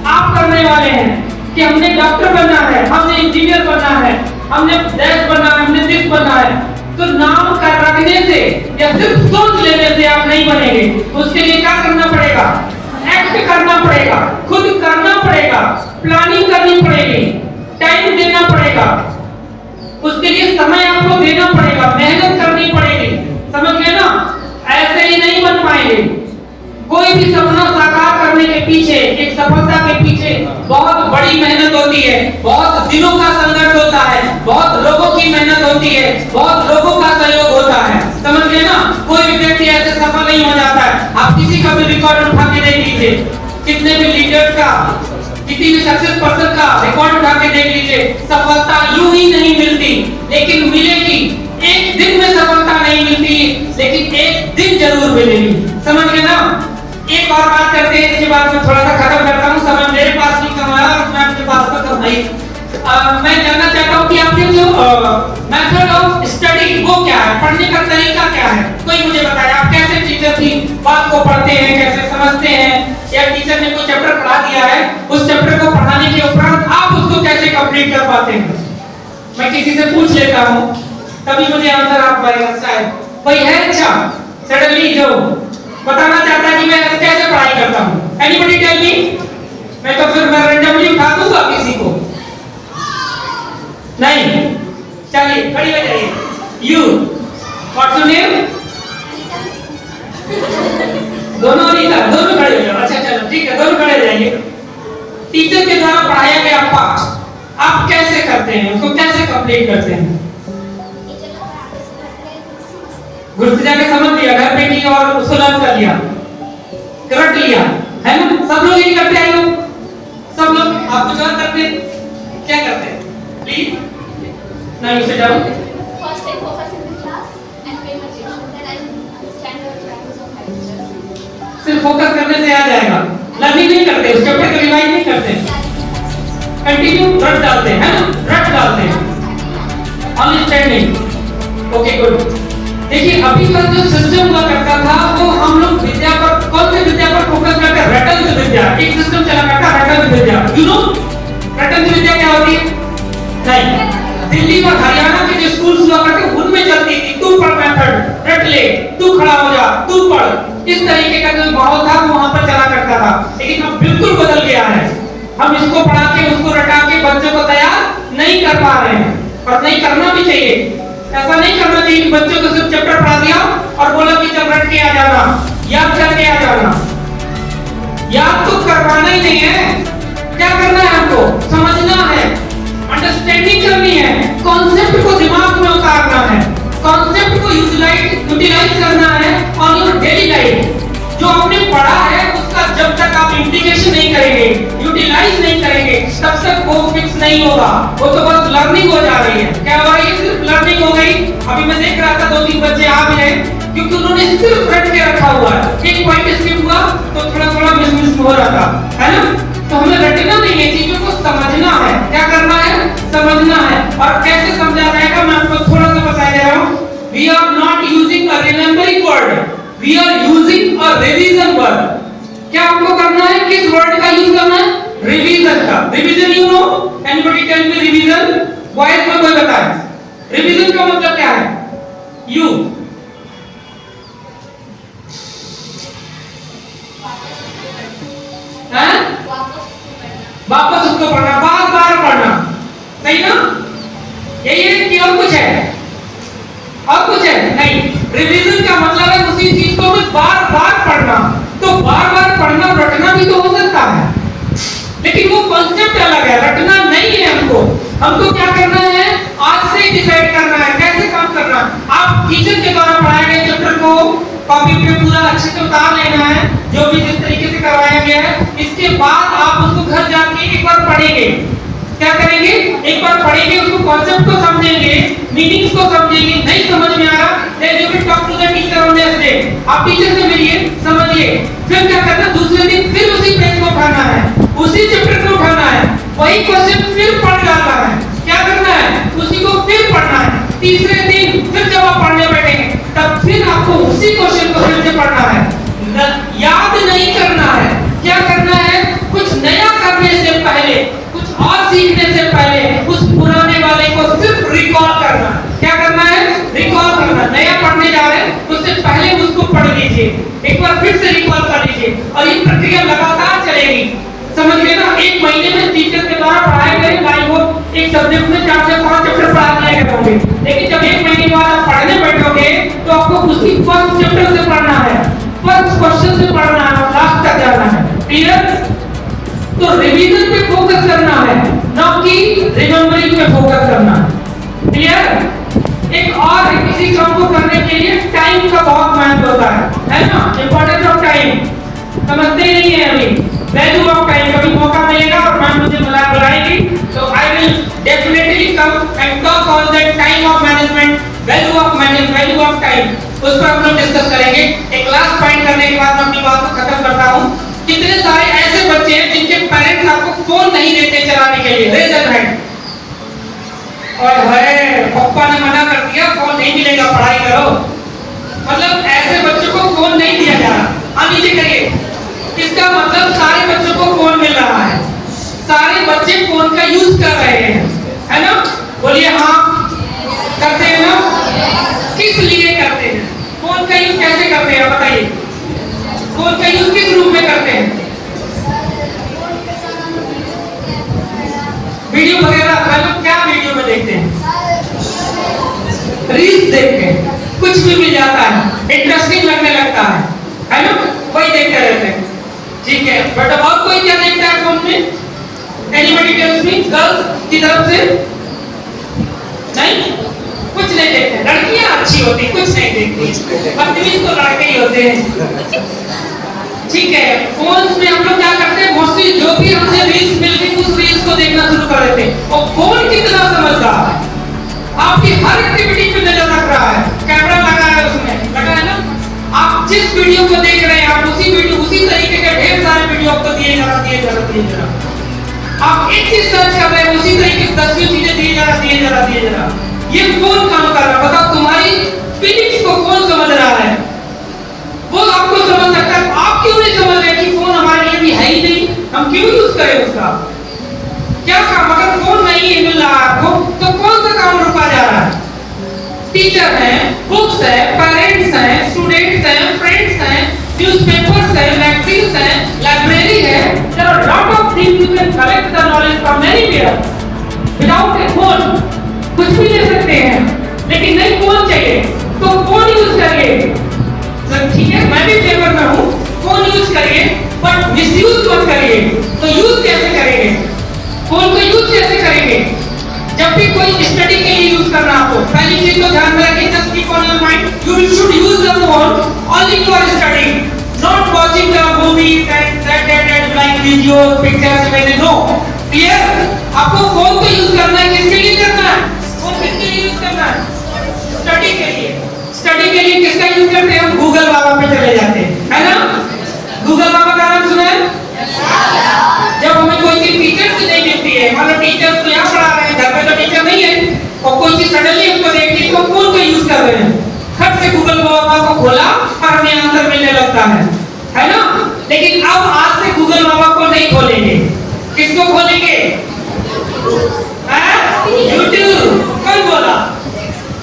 आप करने वाले हैं कि हमने डॉक्टर बनना है, हमने इंजीनियर बनना है, हमने दैट बनना है, हमने दिस बनना है। तो नाम का रखने से या सिर्फ सोच लेने से आप नहीं बनेंगे, उसके लिए क्या करना पड़ेगा? एक्ट करना पड़ेगा, खुद करना पड़ेगा, प्लानिंग करनी पड़ेगी, टाइम देना पड़ेगा, उसके लिए समय आपको देना पड़ेगा, मेहनत करनी पड़ेगी, समझ गए ना? ऐसे ही नहीं बन पाएंगे। कोई भी सपना साकार करने के पीछे, एक सफलता के पीछे बहुत बड़ी मेहनत होती है, बहुत दिनों का संघर्ष होता है, बहुत लोगों की मेहनत होती है, बहुत लोगों का सहयोग होता है, समझ गए ना? कोई भी व्यक्ति ऐसे सफल नहीं हो जाता है। आप किसी का भी रिकॉर्ड उठा के देख लीजिए, कितने भी लीडर का, किसी भी सक्सेस पर्सन का रिकॉर्ड उठा के देख लीजिए, सफलता यूं ही नहीं मिलती, लेकिन मिलेगी। एक दिन में सफलता नहीं मिलती, लेकिन एक दिन जरूर मिलेगी, समझ गए ना? एक और बात करते हैं, इसके बाद मैं थोड़ा सा खत्म करता हूँ। समय मेरे पास नहीं कमाया और मैं आपके पास तो कमाई। मैं जानना चाहता हूँ कि आपके जो मेथड ऑफ स्टडी वो क्या है, पढ़ने का तरीका क्या है? कोई मुझे बताया, आप कैसे टीचर की बात को पढ़ते हैं, कैसे समझते हैं, या टीचर ने कोई चैप्टर पढ़ा दिया है, उस चैप्टर को पढ़ाने के उपरांत आप उसको कैसे कंप्लीट कर पाते हैं? मैं किसी से पूछ लेता हूँ, तभी मुझे आंसर आप पाएगा। शायद कोई है अच्छा सडनली जो बताना चाहता है कि मैं कैसे पढ़ाई करता हूँ? Anybody tell me? मैं तो फिर मैं रैंडमली उठा दूंगा किसी को। नहीं, चलिए खड़ी हो जाइए। You, what's your name? दोनों अनीता, दोनों खड़े हो जाओ। अच्छा चलो ठीक है, दोनों खड़े हो जाइए। टीचर के द्वारा पढ़ाया गया पाठ आप कैसे करते हैं, उसको कैसे कंप्लीट करते हैं? घर से जाके समझ लिया, घर पे की और उसको लर्न कर लिया, रट लिया, है ना? सब लोग यही करते हैं, लोग सब लोग। आप कुछ और करते हैं? क्या करते हैं? प्लीज ना यूं से जाओ। First I focus in the class and pay much attention, then I understand the practice of my teachers. सिर्फ फोकस करने से आ जाएगा, लर्निंग नहीं करते, उस चैप्टर को रिवाइज नहीं करते, कंटिन्यू रट डालते हैं, है ना? रट डालते हैं, अंडरस्टैंडिंग। Okay good. देखिए अभी तक जो सिस्टम हुआ करता था वो हम लोग विद्या पर, कौन सी विद्या पर फोकस करते हैं? रटन विद्या। एक सिस्टम चला करता रटन विद्या। यू नो रटन विद्या क्या होती है? नहीं, दिल्ली और हरियाणा के जो स्कूल्स हुआ करते उनमें चलती थी तू पढ़ मेथड, रट ले, तू खड़ा हो जा, तू पढ़। इस तरीके का जो माहौल था वो वहां पर चला करता था, लेकिन अब बिल्कुल बदल गया है। हम इसको पढ़ा के उसको रटा के बच्चों को तैयार नहीं कर पा रहे हैं, और नहीं करना भी चाहिए। ऐसा नहीं करना चाहिए कि बच्चों को सिर्फ चैप्टर पढ़ा दिया और बोला कि चल रट के आ जाना, याद करके आ जाना। याद तो करवाना ही नहीं है, क्या करना है हमको? समझना है, अंडरस्टैंडिंग करनी है, कॉन्सेप्ट को दिमाग में उतारना है, कॉन्सेप्ट को यूटिलाइज करना है ऑन योर डेली लाइफ। जो आपने पढ़ा है उसका जब तक आप इंटीग्रेशन नहीं करेंगे, यूटिलाइज नहीं करेंगे, तब तक वो फिक्स नहीं होगा, वो तो बस लर्निंग हो जा रही है। क्या हो रही है? सिर्फ लर्निंग हो गई। अभी मैं देख रहा था 2-3 बच्चे आ भी रहे क्योंकि उन्होंने सिर्फ रट के रखा हुआ है, एक पॉइंट स्किप हुआ तो थोड़ा मिस हो रहा था, है ना? तो हमें रटना नहीं है, चीजों को समझना है। क्या करना है? समझना है। और कैसे समझा जाएगा मैं आपको थोड़ा सा बता दे रहा हूँ। We are not using a remembering word, we are using a revision word. क्या आपको करना है? किस वर्ड का यूज करना है? रिवीजन का। Revision you know? Anybody tell me revision? Boys में कोई बताए रिवीजन का मतलब क्या है? यू वापस उसको पढ़ना, बार बार पढ़ना, सही ना? यही है कि और कुछ है? और कुछ है? नहीं। रिवीजन का मतलब है उसी चीज को बार बार पढ़ना। तो बार बार पढ़ना, रटना भी तो हो सकता है, लेकिन वो कॉन्सेप्ट अलग है, रटना नहीं है। हमको क्या करना है? आज से डिसाइड करना है कैसे काम करना। आप टीचर के द्वारा पढ़ाए गए चैप्टर को कॉपी पे पूरा अच्छे से उतार लेना है, जो भी जिस तरीके से करवाया गया है। इसके बाद आप उसको घर जाके एक बार पढ़ेंगे। क्या करेंगे? एक बार पढ़ेंगे, उसको कॉन्सेप्ट को समझेंगे, मीनिंग्स को समझेंगे। नहीं समझ में आ रहा, then you will talk to the teacher on next day. आप टीचर से मिलिए, समझिए, फिर क्या करना? दूसरे दिन फिर उसी पेज को उठाना है, उसी चैप्टर को उठाना है, वही क्वेश्चन फिर पढ़ डालना है। क्या करना है? उसी को फिर पढ़ना है। तीसरे दिन फिर जब आप पढ़ने बैठेंगे तब फिर आपको उसी क्वेश्चन को फिर से पढ़ना है। याद नहीं करना है, क्या करना है? कुछ नया करने से पहले, कुछ और सीखने से पहले उस पुराने वाले को सिर्फ रिकॉल करना है। क्या करना है? रिकॉल करना। नया पढ़ने जा रहे हैं उससे पहले उसको पढ़ लीजिए, एक बार फिर से रिकॉल कर लीजिए और ये प्रक्रिया लगातार चलेगी। समझ गए ना? एक महीने में टीचर के द्वारा पढ़ाए गए लाइव वो एक सब्जेक्ट में 4 से 5 चैप्टर पढ़ा दिए गए होंगे, लेकिन जब एक महीने बाद आप पढ़ने बैठोगे तो आपको उसी फर्स्ट चैप्टर से पढ़ना है, फर्स्ट क्वेश्चन से पढ़ना है, लास्ट तक जाना है। क्लियर? तो रिवीजन पे फोकस करना है, ना कि रिमेम्बरिंग पे फोकस करना है। क्लियर? एक और किसी काम को करने के लिए टाइम का बहुत महत्व होता है ना? इंपॉर्टेंस ऑफ टाइम समझते ही नहीं है अभी। वैल्यू ऑफ टाइम, कभी मौका मिलेगा और मैम मुझे बुलाएगी तो I will definitely come and talk on the time of management, value of time, उस पर हम लोग डिस्कस करेंगे। एक लास्ट पॉइंट करने के बाद मैं अपनी बात को खत्म करता हूं। कितने सारे ऐसे बच्चे हैं जिनके पेरेंट्स आपको फोन नहीं देते चलाने के लिए? Raise your hand. और है पापा ने मना कर दिया, फोन नहीं मिलेगा, पढ़ाई करो। मतलब ऐसे बच्चों को फोन नहीं दिया जा रहा। अब नीचे करिए, इसका मतलब सारे बच्चों को फोन मिल रहा है, सारे बच्चे फोन का यूज कर रहे हैं, है ना? बोलिए हाँ, करते हैं ना? किस लिए करते हैं? फोन का यूज कैसे करते हैं बताइए? फोन का यूज किस रूप में करते हैं? वीडियो वगैरह मतलब क्या वीडियो में देखते हैं? रील्स देखते हैं, कुछ भी मिल जाता है, इंटरेस्टिंग लगने लगता है ना? वही देखते रहते हैं। ठीक है, बट और कोई क्या देखता है फोन में? Anybody tells me? गर्ल्स की तरफ से नहीं, कुछ नहीं देखते। लड़कियां अच्छी होती, कुछ नहीं देखती, बदतमीज तो लड़के ही होते हैं। ठीक है, फोन में हम लोग क्या करते हैं? मोस्टली जो भी हमसे रील्स मिल गई उस रील्स को देखना शुरू कर देते हैं। और फोन कितना समझदार है, आपकी हर एक्टिविटी पे नजर रख रहा है, कैमरा लगा है उसमें, लगा है ना? आप जिस वीडियो को देख रहे हैं आप उसी तरीके के ढेर सारे वीडियो आपको दिए जा रहा। आप एक चीज सर्च कर रहे हैं उसी तरीके से 10 चीजें दिए जा रहा। ये फोन काम कर रहा है। बताओ, तुम्हारी फीलिंग्स को फोन समझ रहा है, वो आपको समझ सकता है। आप क्यों नहीं समझ रहे कि फोन हमारे लिए भी है ही नहीं, हम क्यों यूज करें उसका? क्या काम? अगर फोन नहीं मिल रहा आपको तो कौन सा काम रुका जा रहा है? टीचर हैं, बुक्स है, पेरेंट्स हैं, स्टूडेंट्स हैं, फ्रेंड्स हैं, न्यूज़पेपर्स हैं, मैगजीन्स हैं, लाइब्रेरी है। There are lot of things you can collect the knowledge from anywhere without a phone. कुछ भी ले सकते हैं, लेकिन नहीं फोन चाहिए तो फोन यूज करिए। ठीक है, मैं भी फेवर में हूँ, फोन यूज करिए बट मिसयूज मत करिए। तो यूज कैसे करेंगे फोन को? यूज कैसे करेंगे? जब भी कोई स्टडी के लिए यूज करना आपको, पहली चीज तो ध्यान में रखिए, just keep on your mind you should use the phone only for study, not watching the movies and that like video pictures वगैरह। No, clear? आपको फोन को यूज करना है, किसके लिए करना है? फोन किसके लिए यूज करना है? स्टडी के लिए। स्टडी के लिए किसका यूज करते हैं? हम गूगल बाबा पे चले जाते हैं, है ना? गूगल बाबा का नाम सुना है? जब हमें कोई चीज टीचर से नहीं मिलती है, मतलब टीचर तो यहाँ पढ़ा रहे हैं, घर पे तो टीचर नहीं है, और कोई चीज सडनली हमको देखती है तो फोन का यूज कर रहे हैं। खट से गूगल बाबा को खोला और हमें आंसर मिलने लगता है ना? लेकिन अब आज से गूगल बाबा को नहीं खोलेंगे, किसको खोलेंगे? यूट्यूब। कौन बोला?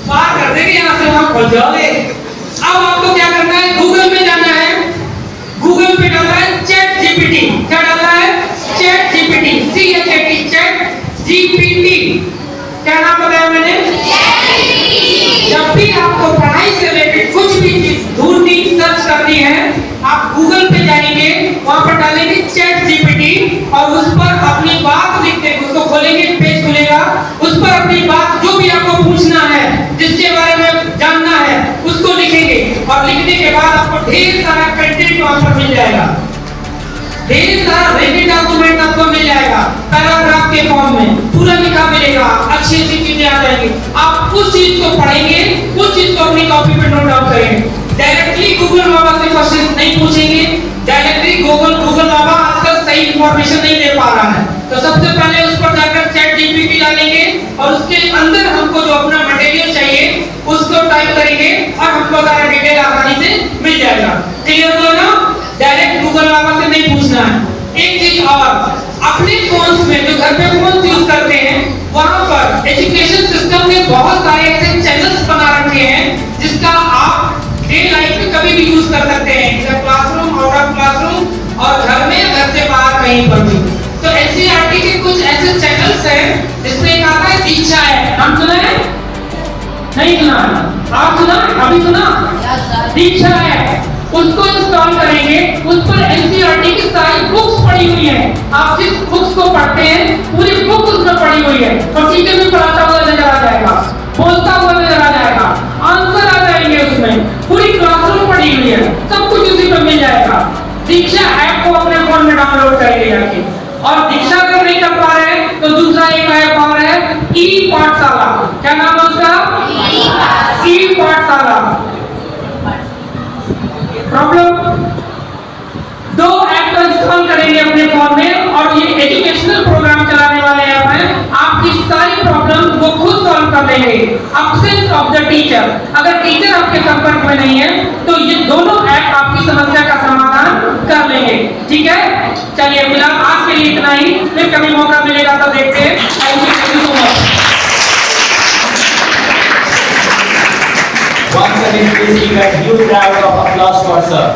बात कर देंगे, यहाँ से वहां खोल जाओगे। अब आपको क्या करना है? गूगल में जाना है, गूगल पे डालना है चैट जीपीटी। क्या डालना है? Chat GPT, CHAT, chat GPT. क्या नाम बताया मैंने? जब भी आपको पढ़ाई से रिलेटेड कुछ भी चीज ढूंढनी, सर्च करनी है, आप गूगल पे जाएंगे, वहां पर डालेंगे चैट जीपीटी और उस पर अपनी बात लिख देंगे, उसको खोलेंगे, पेज खुलेगा, उस पर अपनी बात जो भी आपको पूछना है, जिसके बारे में जानना है, उसको लिखेंगे और लिखने के बाद आपको ढेर सारा कंटेंट वहां पर मिल जाएगा, ढेर सारा रिटन डॉक्यूमेंट आपको मिल जाएगा, पैराग्राफ के फॉर्म में पूरा लिखा मिलेगा, अच्छी अच्छी चीजें आ जाएंगी। आप उस चीज को पढ़ेंगे, उस चीज को अपनी कॉपी पे नोट डाउन करेंगे। डायरेक्टली गूगल बाबा से क्वेश्चन नहीं पूछेंगे, डायरेक्टली गूगल बाबा आजकल सही इंफॉर्मेशन नहीं दे पा रहा है, तो सबसे पहले उस पर जाकर चैट जीपीटी डालेंगे और उसके अंदर हमको जो अपना मटेरियल चाहिए उसको टाइप करेंगे और हमको सारा डिटेल आसानी से मिल जाएगा। क्लियर हुआ ना? डायरेक्ट गूगल बाबा से नहीं पूछना है। एक चीज और, अपने फोन्स में जो घर पे फोन यूज करते हैं वहां पर एजुकेशन सिस्टम ने बहुत सारे ऐसे चैनल्स बना रखे हैं जिसका आप डे लाइफ में कभी भी यूज कर सकते हैं, जैसे क्लासरूम, आउट ऑफ क्लासरूम और घर में, घर से बाहर कहीं पर भी। तो एनसीईआरटी के कुछ ऐसे चैनल्स हैं जिसमें एक आता है दीक्षा है, नाम सुना है? नहीं सुना? आप सुना? अभी सुना? दीक्षा है, उसको इंस्टॉल करेंगे। उस पर एनसीईआरटी की सारी बुक्स पड़ी हुई है। आप जिस बुक्स को पढ़ते हैं पूरी बुक उसमें पड़ी हुई है और टीचर भी पढ़ाता हुआ नजर आ जाएगा, बोलता हुआ नजर आ जाएगा, आंसर आ जाएंगे उसमें, पूरी क्लासरूम पड़ी हुई है, सब कुछ उसी पर मिल जाएगा। दीक्षा ऐप को अपने फोन में डाउनलोड करेंगे जाके। और दीक्षा अगर नहीं कर पा रहे हैं तो दूसरा एक ऐप और है ई पाठशाला। क्या नाम है उसका? ई पाठशाला। प्रॉब्लम, दो ऐप को इंस्टॉल करेंगे अपने फोन में और ये एजुकेशनल प्रोग्राम चलाने वाले ऐप हैं। आपकी सारी प्रॉब्लम वो खुद सॉल्व कर देंगे। एब्सेंस ऑफ द टीचर, अगर टीचर आपके संपर्क में नहीं है तो ये दोनों ऐप आपकी समस्या का समाधान कर लेंगे। ठीक है, चलिए फिलहाल आज के लिए इतना ही, फिर कभी मौका मिलेगा तो देखते हैं। Thank you so much. Once again, please give a huge round of applause for sir.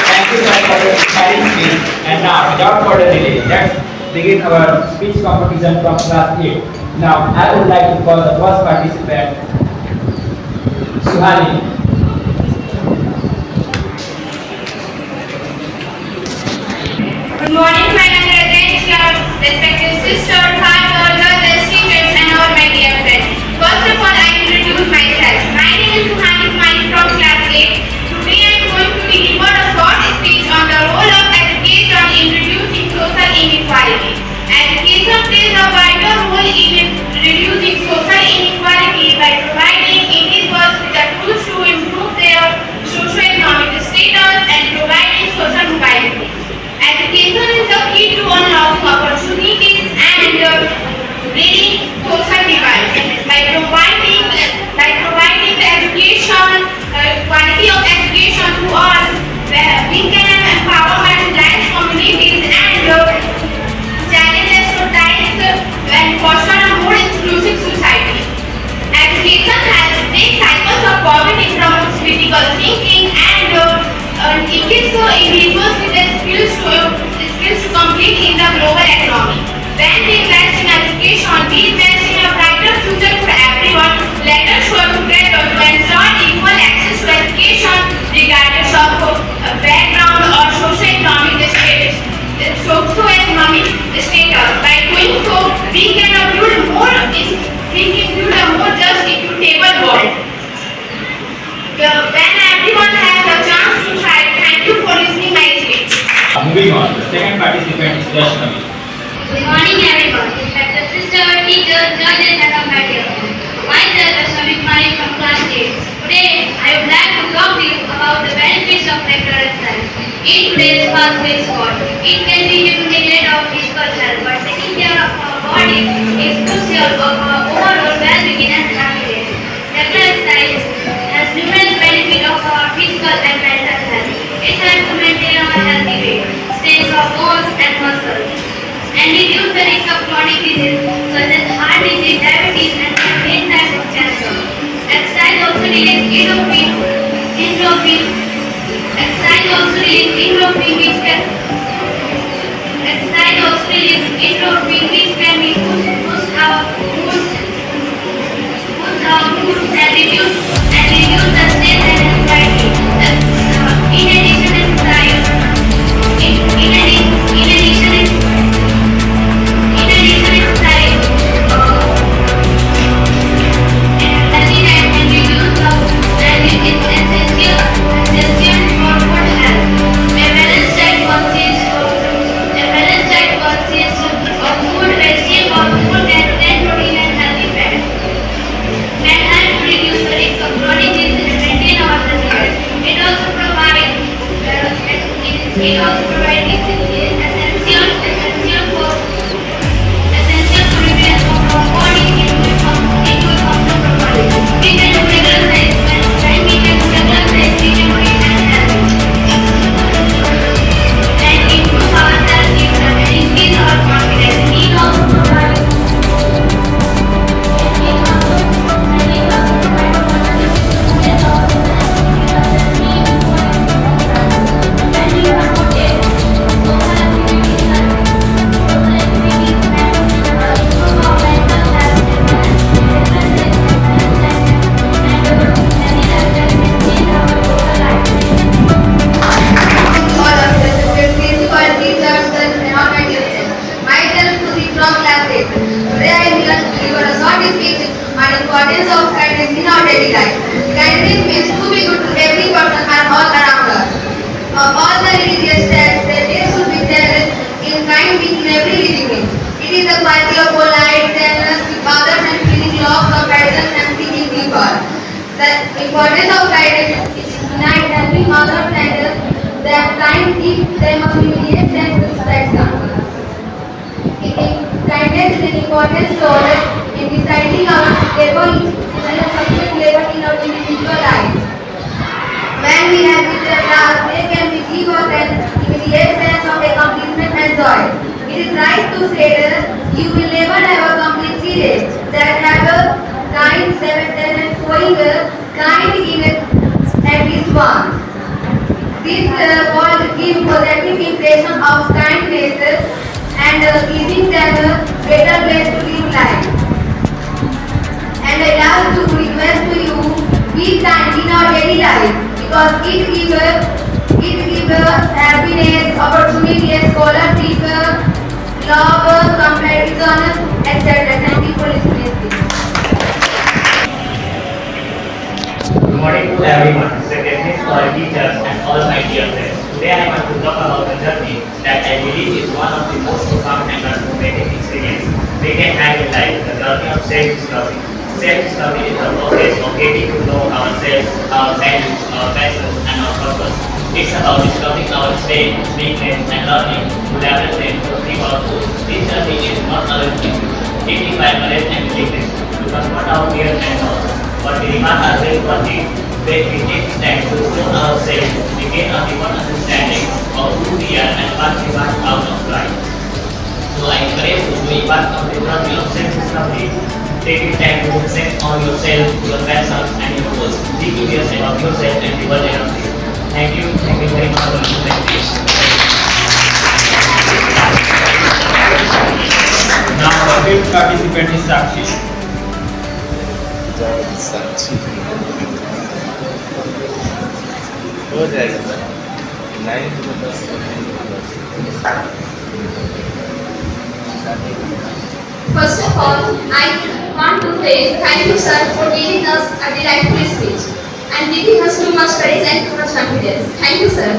Thank you sir for your inspiring speech. And now, without further delay, let's begin our speech competition from class 8. Now, I would like to call the first participant, Suhani. Good morning, my undergraduate club, respected sisters, brothers, teachers, and all my dear friends. First of all, I introduce myself. My name is Suhani Ismail from class 8. Today I am going to deliver a short speech on the role of education in reducing social inequality. Education plays a vital role in reducing social inequality by providing individuals with the tools to improve their socio-economic status and providing social mobility. Education is the key to unlocking opportunities and bridging social divides. By providing the education, quality of education to all, we can empower marginalized communities and challenge stereotypes and foster a more inclusive society. Education has break cycles of poverty, promotes critical thinking, and it gives individuals with the skills to compete in the global economy. When we invest in education, we invest in a brighter future for everyone. Let us work together to ensure equal access to education regardless of background or socio-economic status. By doing so, we can build a more just, equitable world. When everyone has a chance to try, thank you for listening my speech. Moving on, the second participant is Vaishnavi. Good morning, everyone. Respected sisters, teachers, judges, and all my dear friends. Myself, Vaishnavi Ismail from class 8. Today, I would like to talk to you about the benefits of regular exercise. In today's fast-paced world, it can be to neglect our physical health, but taking care of our body is crucial for our overall well-being and happiness. Regular exercise has numerous benefits of our physical and mental health. It helps to maintain our healthy weight, strengthen our bones and muscles, and reduce the risk of chronic diseases such as heart disease, diabetes, and certain types of cancer. Exercise also releases endorphin, which can be boost our mood and reduce the stress and anxiety. In addition, exercise protein and healthy fats. Can help reduce the risk of chronic disease and maintain our It also provides essential nutrients for our body into a functional properly. We can do regular exercise when we can do regular exercise, we can be healthy and improve our self-esteem and increase our confidence. It also provides importance of kindness in our daily life. Kindness means to be good to every person and all around us. All the religious texts say there should be there in kind being in every living being. It is the quality of polite, generous with others and feeling love, compassion and thinking deeper. The importance of kindness is unite helping others and they are kind if they must be immediate and respect example. Kindness is an important role in deciding our level and subsequent level in our individual life. When we have this task, they can give us an immediate sense of accomplishment and joy. It is right to say that you will never have a complete series that have a kind, and showing a kind in at least once. This world gives positive impression of kindness and giving them a better place to live life. And I love to request to you, be kind in our daily life because it gives happiness, opportunity, scholarship, love, comparison, etc. Thank you for listening. Good morning to everyone, secretaries, all teachers and all my dear friends. Today I want to talk about a journey that I believe is one of the most profound and transformative experiences we can have in life, the journey of self-discovery. Self-discovery is the process of getting to know ourselves, our values, our passions and our purpose. It's about discovering our strengths, weaknesses and learning to leverage them to achieve our goals. This journey is not always easy. It requires courage and willingness to confront our fears and doubts. But we remain ourselves worthy when we take steps to grow ourselves, we gain a deeper understanding of who we are and what we want out of life. So I encourage you to be part of the journey of self-discovery. Take time to reflect on yourself, your passions and your goals. Be curious about yourself and the world around you. Thank you very much for listening. Now the fifth participant is Sakshi. हो जाएगा sir 9 to 10 First of all, I want to say thank you, sir, for giving us a delightful speech and giving us too much courage and too much confidence. Thank you, sir.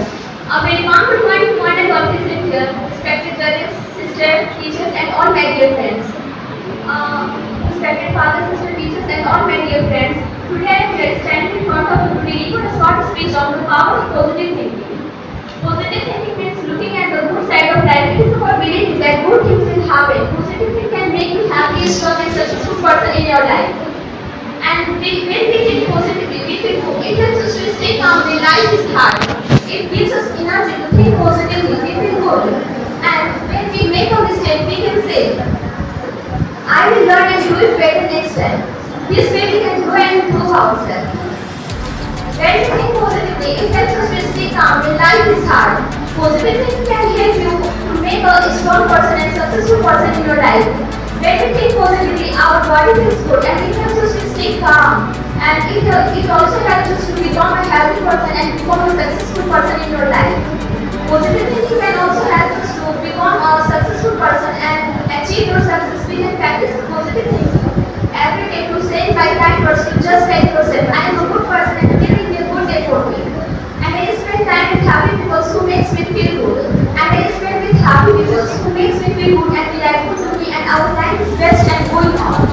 A very warm good morning to one and all present here, respected parents, sisters, teachers, and all my dear friends. Respected father, sister, teachers, and all my dear friends. Today I am here standing in front of you to deliver a short speech on the power of positive thinking. Positive thinking means looking at the good side of life. It is about believing that good things will happen. Positive thinking can make you happy, strong, and successful person in your life. And when we think positively, we feel good. It helps us to stay calm when life is hard. It gives us energy to think positively. We feel good. And when we make a mistake, we can say, I will learn and do it better next time. This way we can grow and improve ourselves. When we think positively, it helps us to stay calm when life is hard. Positive thinking can help you to make a strong person and successful person in your life. When we think positively, our body feels good and it helps us to stay calm. And it also helps us to become a healthy person and become a successful person in your life. Positive thinking can also help us to become a successful person and achieve your success. We can practice positive thinking every day to say by that person, just tell yourself, I am a good person and it will be a good day for me. And I spend time with happy people who makes me feel good. And I spend with happy people who makes me feel good and delightful to me and our life is best and going on.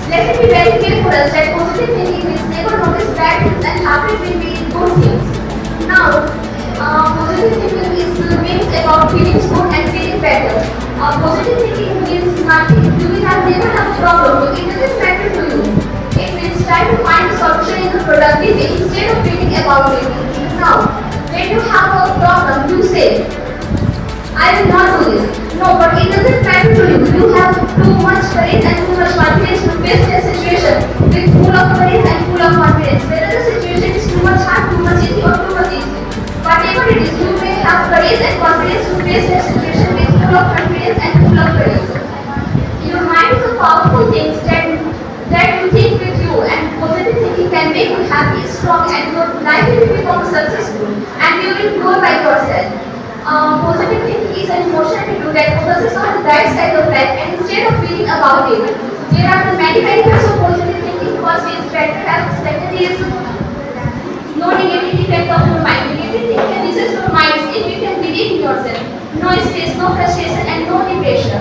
Let it be very clear for us that positive thinking means never notice bad things and happy will be good things. Now, positive thinking is Positive thinking means nothing. You will have never have a problem. It doesn't matter to you. It means try to find a solution in the productive way instead of thinking about it. Now, when you have a problem, you say, I will not do this. No, but it doesn't matter to you. You have too much courage and too much confidence to face the situation with full of courage and full of confidence. Whether the situation is too much hard, too much easy, or too much easy. Whatever it is, you may have courage and confidence to face the situation with full of confidence and full of courage. Your mind is a powerful thing that you think with you, and positive thinking can make you happy, strong, and your life will become successful, and you will grow by yourself. Positive thinking is an emotional attitude that focuses on the bright side of life and instead of feeling about it. There are many benefits of positive thinking. First is better health, second is no negative effect of your mind. Negative thinking reduces your mind if you can believe in yourself. No stress, no frustration, and no depression.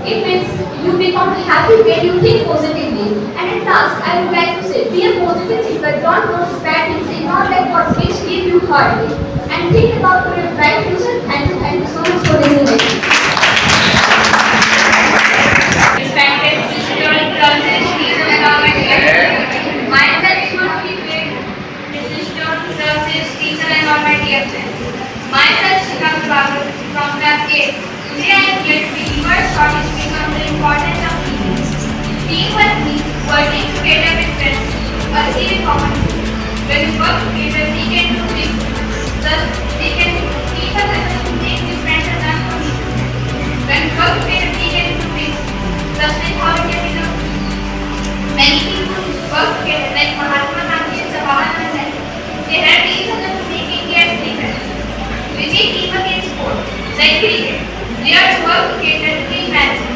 It means you become happy when you think positively. And at last, I would like to say, be a positive thinker. Don't notice bad things, ignore like thoughts which give you hurt. And think about your bright future. Thank you so much for listening. Respected sisters, brothers, teachers, and all my dear friends. Myself should be great. Sisters, brothers, teachers, and all my dear friends. Myself, Shikha Babu from class 8. Today I am here to give you a short speech on the importance of teamwork. Teamwork means working together with friends to achieve a common goal. When we work together, we can do things. Thus, they can keep us as a make different and learn from each other. When we work together, we can do things. Thus, they how it can be done. Many people work together, like Mahatma Gandhi and Jawaharlal Nehru. They help each other to make India safer. We see teamwork in sport, like cricket. Players work together to win matches.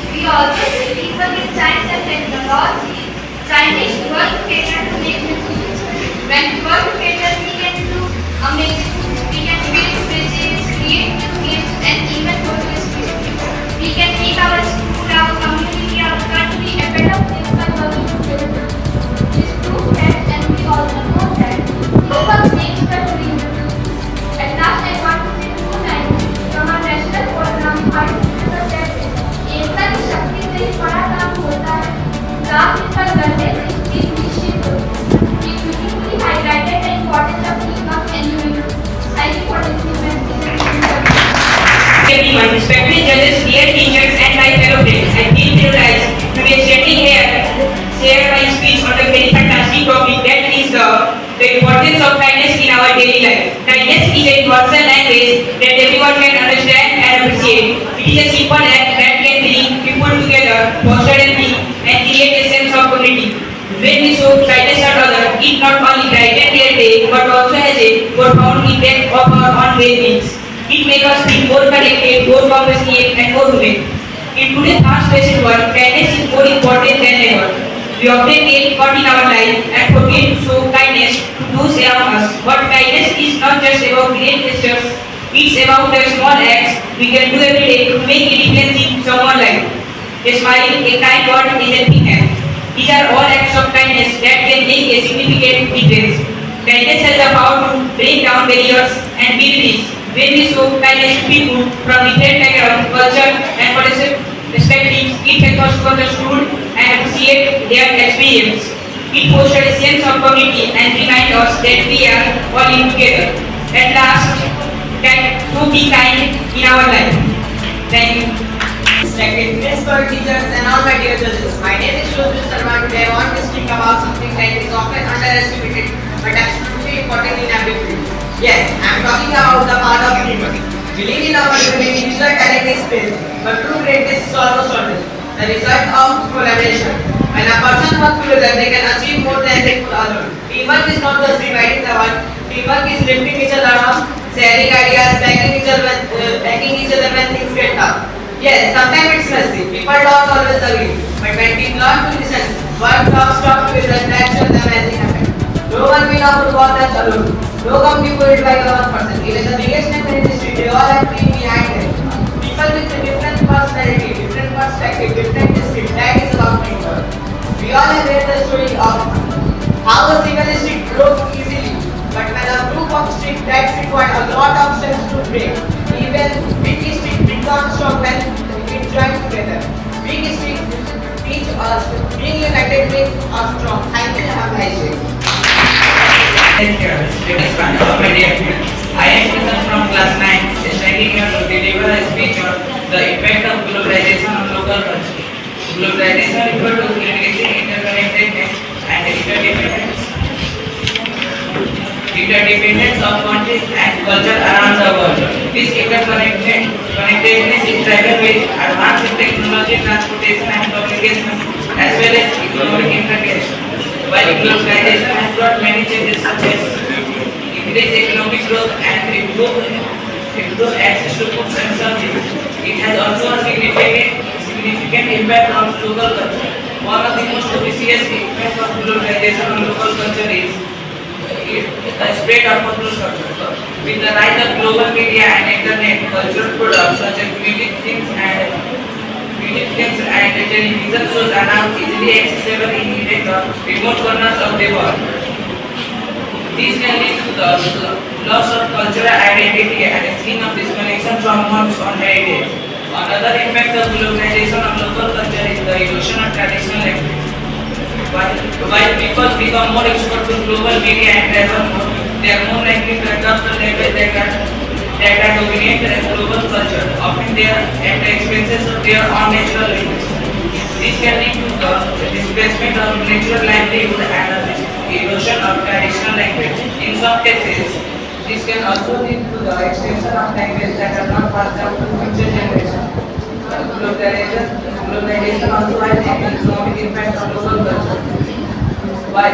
We also see teamwork in science and technology. Scientists work together to make machines. When we work together, we can do amazing things. We can build bridges, create new games, and even go to space. We can make our school, our community, our country a better place by working together. This proves that, and we also know that teamwork makes the dream. At last, I want to say 2 lines from our national program, Artificial Intelligence. एकता की शक्ति से ही बड़ा काम होता है. काम पर करने से इसकी निश्चित होती है. We beautifully highlighted the importance of teamwork and unity. Thank you for listening. Everyone, respected judges, dear teachers, and my fellow friends, I feel privileged to be standing here, share my speech on the very fantastic topic that is the importance of kindness in our daily life. Kindness is a universal language that everyone can understand and appreciate. It is a simple act that can bring people together, foster empathy, and create a sense of community. When we show kindness to others, it not only brightens their day, but also has a profound impact of our own well-being. It makes us feel more connected, more compassionate, and more human. In today's fast-paced world, kindness is more important than ever. We often get caught in our life and forget to show kindness to those around us. But kindness is not just about great gestures, it's about the small acts we can do every day to make a difference in someone's life. A smile, a kind word, a helping hand. These are all acts of kindness that can make a significant difference. Kindness has the power to break down barriers and build bridges. When we show kindness to people from different backgrounds, culture, and perspectives, it helps us to understand and appreciate their experience. It fosters a sense of community and reminds us that we are all in together. At last, so be kind in our life. Thank you. Respected principal, teachers, and all my dear judges. My name is Shobhit Sharma. Today I want to speak about something that is often underestimated but absolutely important in every field. Yes, I am talking about the part of teamwork. We live in a world where individual talent is praised, but true greatness is almost always the result of collaboration. When a person works together, they can achieve more than they could alone. Teamwork is not just dividing the work. Teamwork is lifting each other up, sharing ideas, backing each other when things get tough. Yes, sometimes it's messy. People don't always agree, but when we learn to listen, work talk together, that's when the magic happens. No one will have to walk that alone. No company will it by one person. Even the biggest name in history, they all have team behind them. People with a different personality, different perspective, different skills. That is about teamwork. We all have heard the story of how a single stick broke easily, but when a group of sticks that required a lot of steps to break, even big stick becomes strong when being united makes us strong. Thank you. Have a nice day. My dear friends, I am Kisan from class 9, standing here to deliver a speech on the impact of globalization on local culture. Globalization refers to increasing interconnectedness and interdependence of countries and culture around the world. This connectedness is driven with advanced technology, transportation and communication, as well as economic integration. While globalization has brought many changes such as increased economic growth and improved access to goods and services, it has also a significant impact on local culture. One of the most obvious impacts of globalization on local culture is the spread of popular culture. With the rise of global media and internet, cultural products such as music, films and television shows are now easily accessible in even the remote corners of the world. This can lead to the loss of cultural identity and a scene of disconnection from one's own heritage. Another impact of globalization on local culture is the erosion of traditional language. While people become more exposed to global media and travel more, they are more likely to adopt the language that dominate global culture, often at the expenses of their own natural language. This can lead to the displacement of natural livelihood and the erosion of traditional language. In some cases, this can also lead to the extension of language that are not passed down to future generations. Globalization also has an economic impact on local culture. While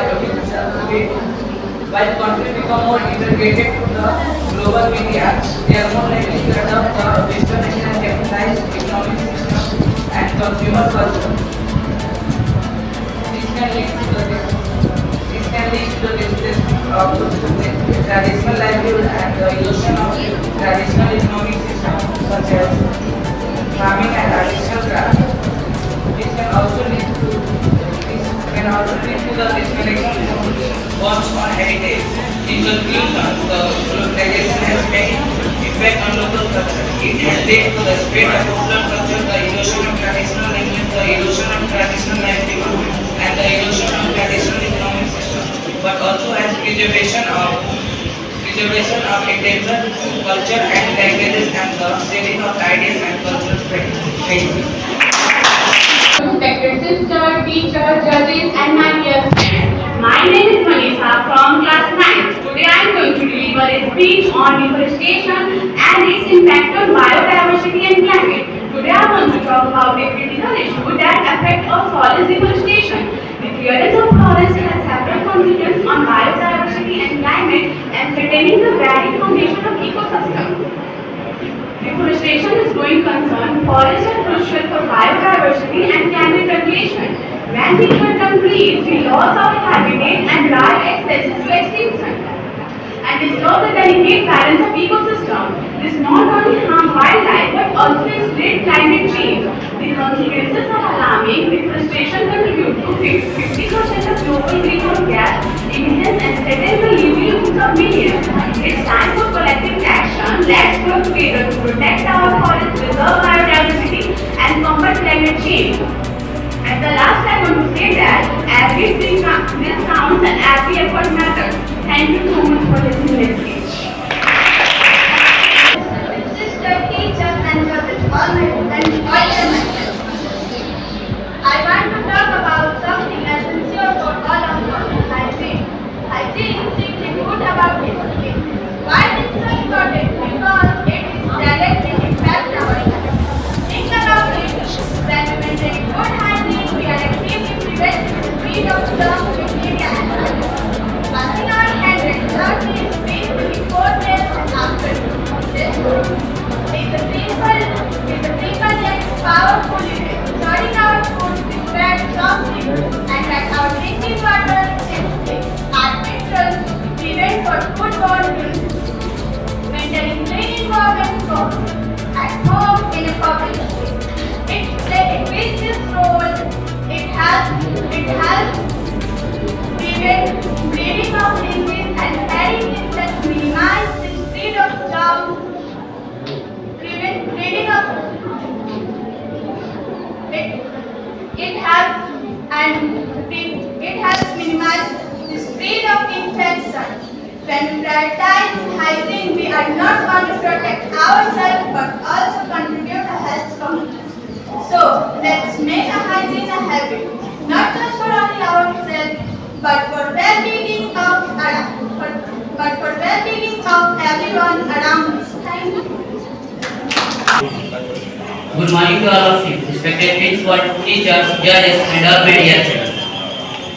countries become more integrated to the global media, they are more likely to adopt the Western and capitalized economic system and consumer culture. This can lead to the displacement of traditional livelihood and the erosion of traditional economic systems such as farming and artisanal craft. This can also lead to the disconnection from one's own heritage. In conclusion, the globalization has many impact on local culture. It has led to the spread of popular culture, the erosion of traditional language, the erosion of traditional livelihood, and the erosion of traditional economic system, but also as preservation of endangered culture and languages and the sharing of ideas and cultural practices. Thank you. Respected sister, teacher, judges, and my dear friends. My name is Manisha from class 9. Today I am going to deliver a speech on deforestation and its impact on biodiversity and climate. Today I want to talk about a critical issue that affects us all is deforestation. The clearance of forests has several consequences on biodiversity and climate and threatening the very foundation of ecosystem. Deforestation is growing concern. Forests are crucial for biodiversity and climate regulation. When we cut down trees, we lose our habitat and drive excesses to extinction and disturb the delicate balance of ecosystem. This not only harms wildlife but also accelerates climate change. The consequences are alarming. Deforestation contributes to 50% of global greenhouse gas emissions and threatens the livelihoods of millions. It's time for collective action. Let's work together to protect our forests, preserve biodiversity, and combat climate change. At the last, I want to say that every tree counts and every effort matters. Thank you so much for listening to this speech. Sister, teacher, and brothers, all my friends, all your masters. I want to talk about something essential for all of us, hygiene. Hygiene is simply good about it. Why is it so important? Because it is directly impacts our health. Think about it. When we maintain good hygiene, we are actively preventing the spread of germs, bacteria, and viruses. Washing our hands regularly is made before meals and after this food. It's a simple yet powerful effect. Storing our food prepared softly and that our drinking water is safe. Our filters prevent for foodborne illnesses. Maintaining clean environment at home in a public space. It plays this role. It helps prevent breeding of disease and carrying insects, minimize the spread of germs, prevent breeding of it helps and at times hygiene we are not going to protect ourselves but also contribute to health community. So let's make a hygiene a habit, not just for only ourselves but for well-being of everyone around us. Thank you. Good morning to all of you, respected principal, teachers, judges, and all my dear children.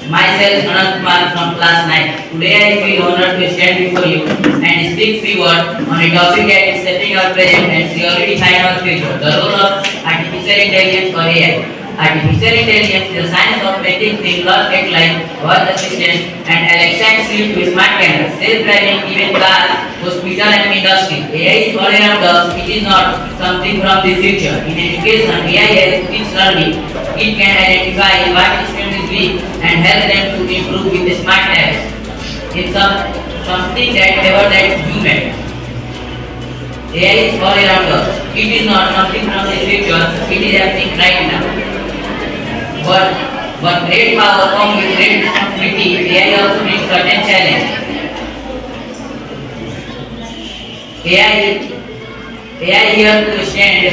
Myself, Anant Kumar from class 9. Today I feel honored to stand before you and speak few words on a topic that is shaping our present and surely define our future, the role of artificial intelligence or AI. Artificial intelligence is the science of making things look like voice assistants and Alexa sleep to smart cameras, self-driving even cars, hospital and industry. AI is all around us. It is not something from the future. In education, AI helps teach learning. It can identify what student is weak and help them to improve with the smart apps. It's something that never that human. AI is all around us. It is not something from the future. It is happening right now. But great power comes with great responsibility. AI also brings certain challenge. AI here to stand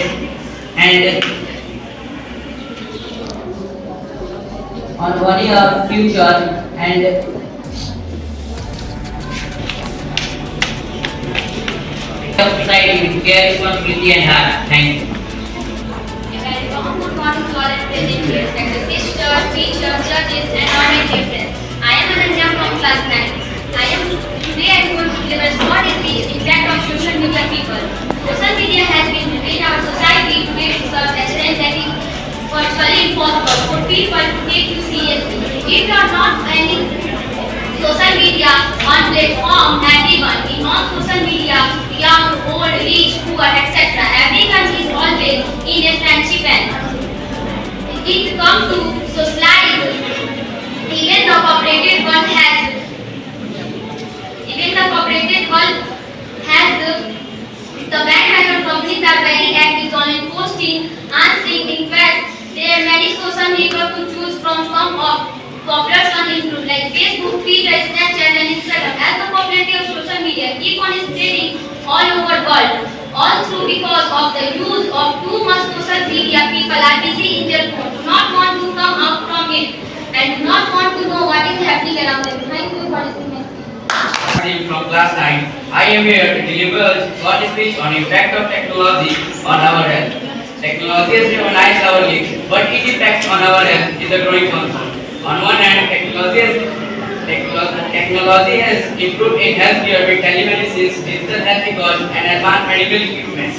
and on body of future and society with care, responsibility and heart. Thank you. Good morning to all and present here, respected sisters, teachers, judges, and all my dear friends. I am Ananya from class 9. Today I am going to deliver what is the impact of social media people. Social media has been in our society today to serve as strength that is virtually impossible for people to take you seriously. If you are not any social media on platform, everyone in on social media, young, old, rich, poor, etc. Everyone is always in a friendship and it comes to socialize. Even the cooperative world has the bandwagon companies are very active on posting, answering. In fact, there are many social media to choose from. Some of popular on include like Facebook, Twitter, Snapchat, and Instagram. As the popularity of social media keep on spreading all over the world, all through because of the use of too much social media, people are busy in their phone, do not want to come out from it, and do not want to know what is happening around them. Thank you for listening. From class 9, I am here to deliver a short speech on impact of technology on our health. Technology has revolutionized our lives, but its impact on our health is a growing concern. On one hand, technology has improved in healthcare with telemedicine, digital health records, and advanced medical equipment.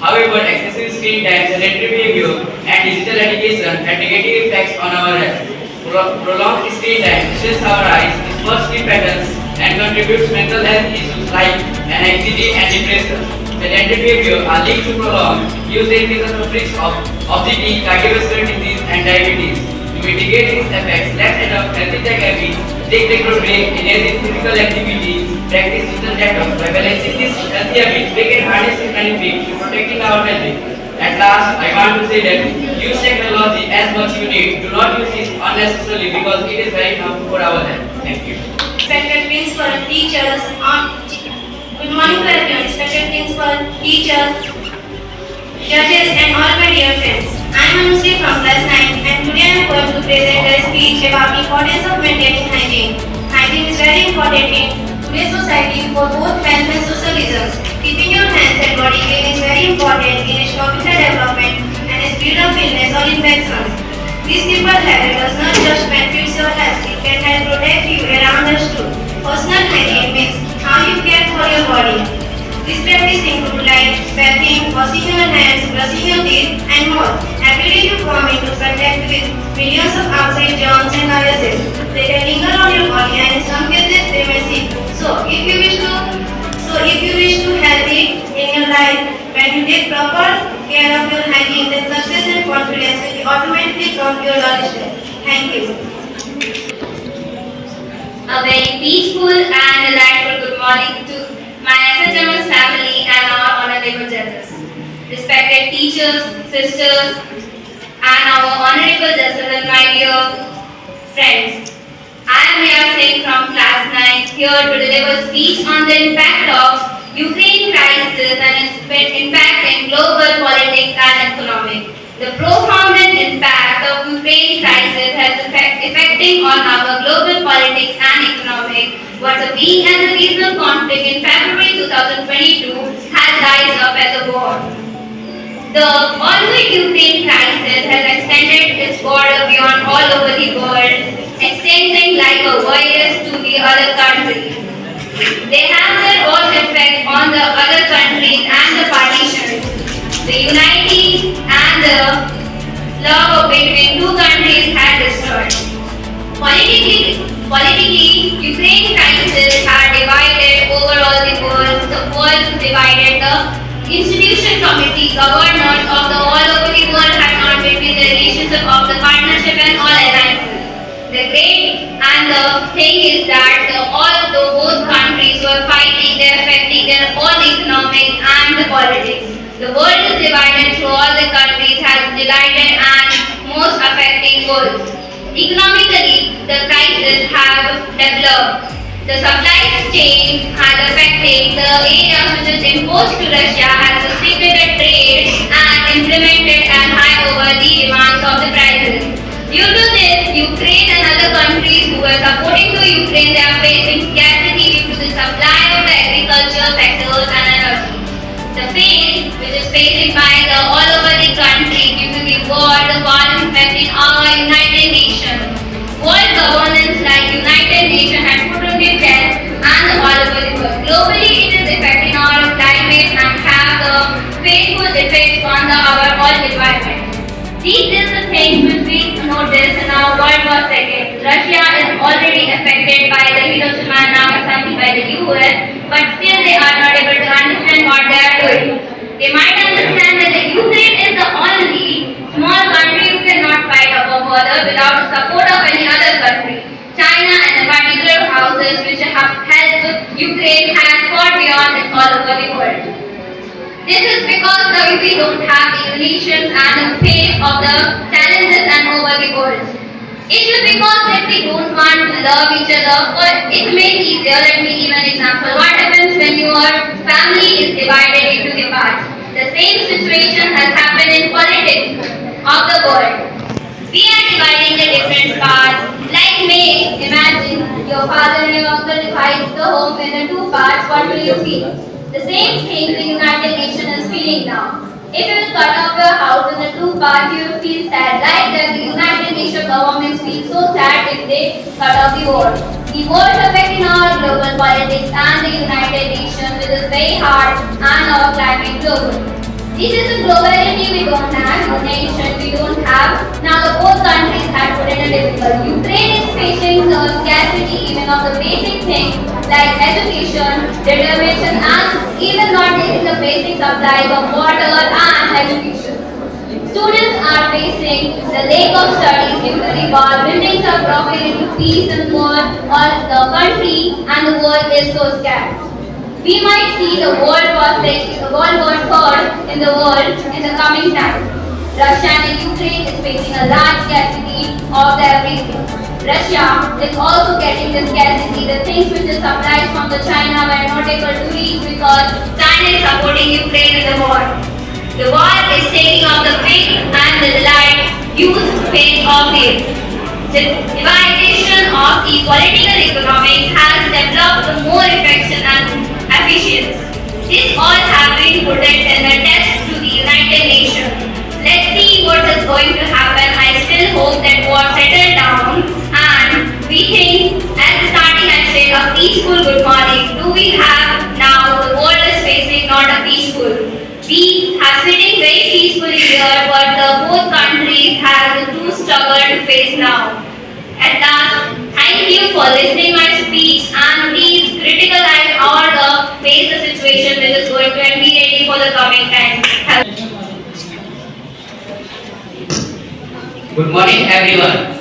However, excessive screen time, sedentary behavior, and digital education have negative effects on our health. Prolonged screen time stresses our eyes, disturbs sleep patterns, and contributes to mental health issues like anxiety and depression. Sedentary behavior are linked to prolonged use increases the risk of obesity, cardiovascular disease, and diabetes. To mitigate these effects, let's adopt healthy tech habits, take regular break, engage in physical activity, practice digital detox. By balancing these healthy habits, we can harness its benefits to protecting our well-being. At last, I want to say that use technology as much you need. Do not use it unnecessarily because it is very harmful for our health. Thank you. Respected principal and teachers, good morning to everyone. Respected principal, teachers, judges, and all my dear friends. I am Anusri from class 9, and today I am going to present a speech about the importance of maintaining hygiene. Hygiene is very important in today's society for both health and social reasons. Keeping your hands and body clean is very important in its computer development and its field of illness or infections. This simple habit does not just benefit your health, it can help protect you around us too. Personal hygiene means how you care for your body. This practice includes like bathing, washing your hands, brushing your teeth, and more. Every day you come into contact with millions of outside germs and viruses. They can linger on your body and in some cases they may sick. So if you wish to healthy in your life, when you take proper care of your hygiene, then success and confidence will automatically come your doorstep. Thank you. A very peaceful and delightful good morning to my SHMS family and our honorable judges, respected teachers, sisters, and our honorable judges and my dear friends. I am Neha Singh from class 9 here to deliver a speech on the impact of Ukraine crisis and its impact in global politics and economic. The profound impact of Ukraine crisis has affecting on our global politics and economic. What began as a regional conflict in February 2022 has rised up as a war. The ongoing Ukraine crisis has extended its border beyond all over the world, extending like a virus to the other countries. They have their own effect on the other countries and the partitions. The unity and the love between two countries had destroyed. Politically, Ukraine crisis had divided overall the world. The world divided the institution committee governors of the all over the world had not between the relationship of the partnership and all alliances. The great and the thing is that although both countries were fighting, they are affecting their own economic and the politics. The world is divided through all the countries has divided and most affecting both. Economically, the crisis have developed. The supply chain has affected the areas which is imposed to Russia has restricted trade and implemented and high over the demands of the prices. Due to this, Ukraine and other countries who were supporting to Ukraine, they are facing scarcity due to the supply of the agricultural sectors and energy. The pain which is faced by the all over the country due to the war is affecting our United Nations. World governance like United Nations had put on the test and all over the world. Globally, it is affecting our climate and have the painful effects on our whole environment. These are the things which we noticed in our World War II. Russia is already affected by the Hiroshima and Nagasaki by the US, but still they are not able to understand what they are doing. They might understand that the Ukraine is the only small country who cannot fight above border without the support of any other country. China and the particular houses which have helped Ukraine has fought beyond it all over the world. This is because we don't have the nations and the pace of the challenges and over the world. It is because that we don't want to love each other, or it may be easier. Let me give an example. What happens when your family is divided into the parts? The same situation has happened in politics of the world. We are dividing the different parts. Like me, imagine your father and your uncle divides the home into two parts. What will you feel? The same thing the United Nations is feeling now. If you will cut off your house into two parts, you will feel sad. Like that, the United Nations governments feel so sad if they cut off the world. The world affecting our global politics and the United Nations, which is very hard, and our climate global. This is a globality we don't have, a nation we don't have. Now the both countries have put in a difficult. Ukraine is facing the scarcity even of the basic things like education, determination, and even not getting the basic supplies of water and education. Students are facing the lack of studies due to the war. Buildings are broken into pieces and war, or the country and the world is so scared. We might see the World War III in the world in the coming time. Russia and Ukraine is facing a large scarcity of everything. Russia is also getting the scarcity. The things which is supplied from the China were not able to reach because China is supporting Ukraine in the war. The war is taking off the big and the light huge pain of it. The dividation of the political economics has developed more affection and efficiency. This all have been put in the test to the United Nations. Let's see what is going to happen. I still hope that war settle down and we think at the starting I said a peaceful good morning. Do we have now the world is facing not a peaceful. We have sitting very peacefully here, but the both countries have the two struggle to face now. At last, thank you for listening my speech and please criticalize all the face the situation which is going to and be ready for the coming time. Good morning everyone.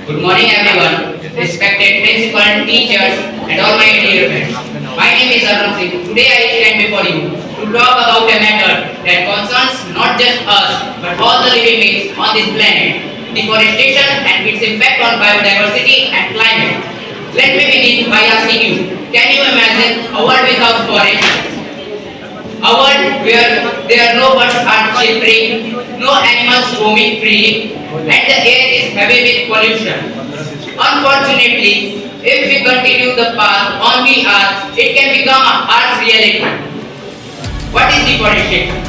Good morning everyone, respected principal, teachers and all my dear friends. My name is Arun Singh. Today I stand before you to talk about a matter that concerns not just us but all the living beings on this planet. deforestation and its impact on biodiversity and climate. Let me begin by asking you, can you imagine a world without forests? A world where there are no birds are chirping, no animals roaming freely, and the air is heavy with pollution. Unfortunately, if we continue the path on we are, it can become a harsh reality. What is deforestation?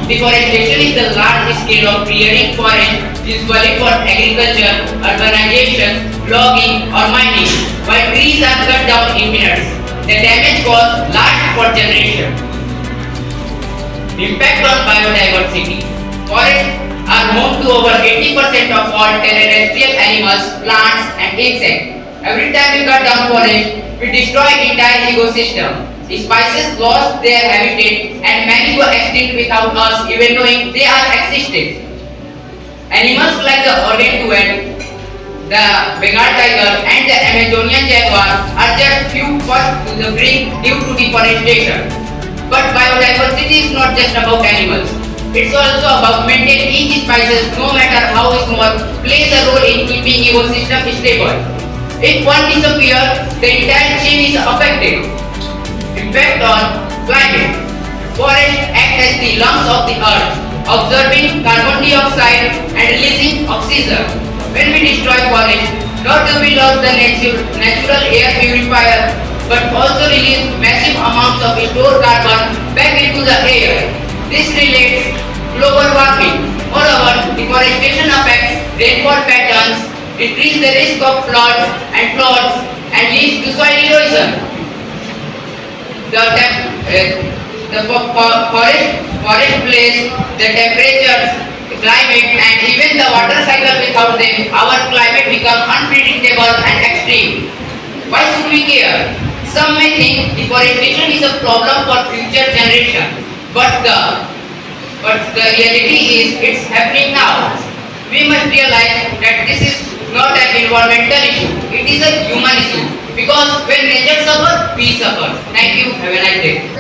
Deforestation is the large scale of clearing forest, usually for agriculture, urbanization, logging or mining, while trees are cut down in minutes. The damage caused lasts for generations. Impact on biodiversity. Forests are home to over 80% of all terrestrial animals, plants and insects. Every time we cut down forest, we destroy entire ecosystem. Species lost their habitat and many go extinct without us even knowing they are existing. Animals like the orangutan, the Bengal tiger and the Amazonian jaguar are just few first to the brink due to deforestation. But biodiversity is not just about animals. It's also about maintaining each species, no matter how small, plays a role in keeping ecosystem stable. If one disappears, the entire chain is affected. Impact on climate. Forests act as the lungs of the earth, absorbing carbon dioxide and releasing oxygen. When we destroy forests, not do we lose the natural air purifier, but also release massive amounts of stored carbon back into the air. This relates global warming. Moreover, deforestation affects rainfall patterns, increase the risk of floods, and leads to soil erosion. The forest plays the temperatures, climate and even the water cycle. Without them, our climate becomes unpredictable and extreme. Why should we care? Some may think deforestation is a problem for future generations, but the reality is it's happening now. We must realize that this is not an environmental issue, it is a human issue. Because when nature suffers, we suffer. Thank you. Have a nice day.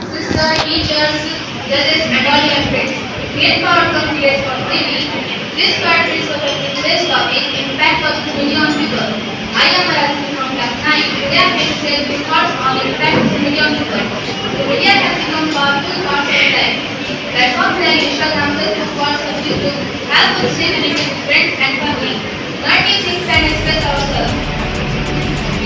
Sister, teachers, judges, and all your friends. Great power comes here for TV. This part is for today's topic, impact of million people. I am Arati from class 9. Today I am going to share my thoughts on the impact of million people. The media has become powerful part of life. Platforms like Instagram, Facebook, WhatsApp, YouTube help us stay connected with friends and family. Learn new things and express ourselves.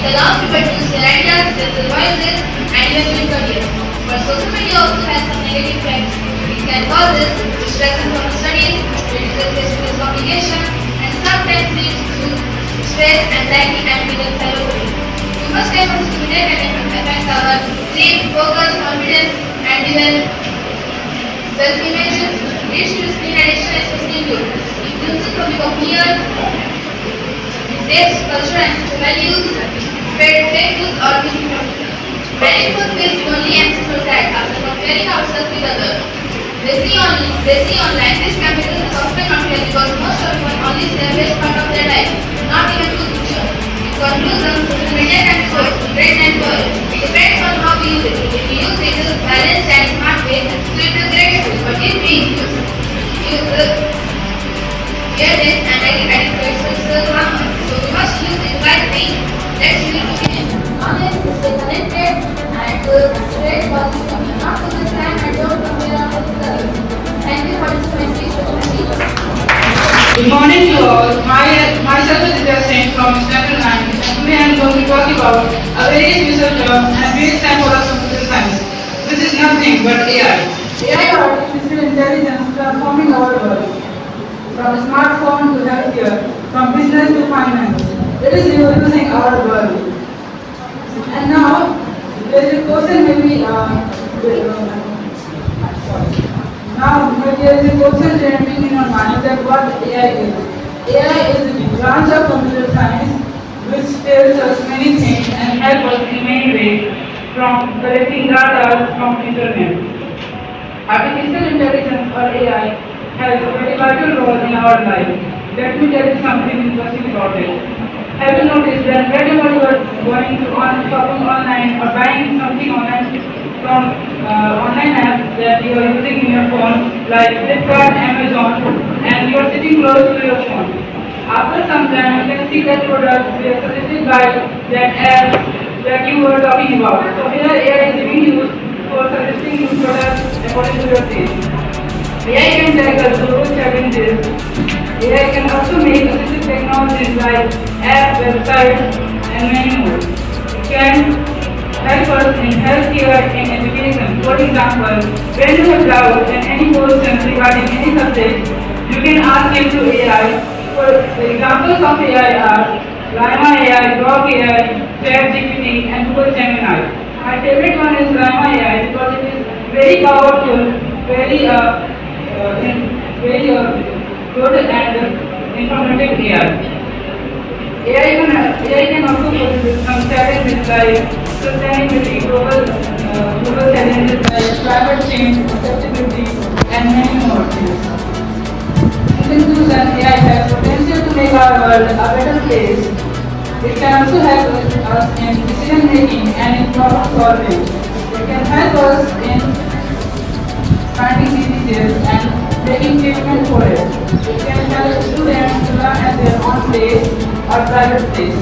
It allows people to share ideas, their voices, and even build careers. But social media also has some negative effects. It can cause distraction from studies, reduces face-to-face communication, and sometimes leads to stress, anxiety, and mental failure. We must stay able to connect and it affects our sleep, focus, confidence, and even self-image. Leads to screen addiction, especially in youth. It uses public opinion, saves culture and social values, spread fake news or misinformation. Many people feel lonely and so sad after comparing ourselves with others. They see online, this can be often not real because most of them only see the best part of their life, not even good picture. In conclusion, social media can be both great and poor. It depends on how we use it. If we use it in a balanced and smart way, so it is great tool. But if we use fear this and addict to it, so it is harmful. So we must use it wisely. Let's use it in knowledge, stay connected, and spread positive. Not to this time and don't compare ourselves. Thank you for this presentation. Good morning to all. Myself is Vidya Singh from Standard 9. Today I am going to talk about a very special term and very time for us computer science. This is nothing but AI. AI or artificial intelligence transforming our world. From smartphone to healthcare, from business to finance. It is revolutionizing our world. And now, there is a question maybe there is a question trending in our mind that what AI is. AI is a branch of computer science which tells us many things and helps us in many ways, from collecting data from internet. Artificial intelligence or AI has a very vital role in our life. Let me tell you something interesting about it. Have you noticed that whenever you are going to shopping online or buying something online from online apps that you are using in your phone like Flipkart, Amazon, and you are sitting close to your phone. After some time, you can see that product we are suggested by that app that you were talking about. So here AI is being used for suggesting you products according to your taste. AI can tackle global challenges. AI can also make assistive technologies like apps, websites, and many more. It can help us in healthcare and education. For example, when you have doubts and any questions regarding any subject, you can ask it to AI. For examples of AI are Llama AI, Grok AI, ChatGPT, and Google Gemini. My favorite one is Llama AI because it is very powerful, very good and informative AI. AI can also put some challenges like sustainability, global challenges like climate change, accessibility, and many more things. In conclusion, AI has potential to make our world a better place. It can also help us in decision making and in problem solving. It can help us in finding diseases and taking treatment for it. It can help students to learn at their own pace or private place.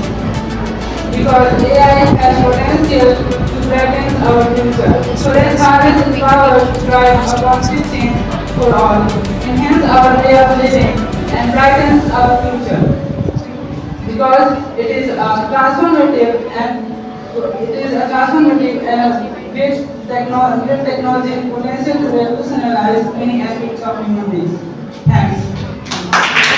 Because AI has potential to brighten our future. Students harness its power to drive a positive change for all, enhance our way of living, and brightens our future. Because it is a transformative and great technology potential to revolutionize many aspects of human beings. Thanks.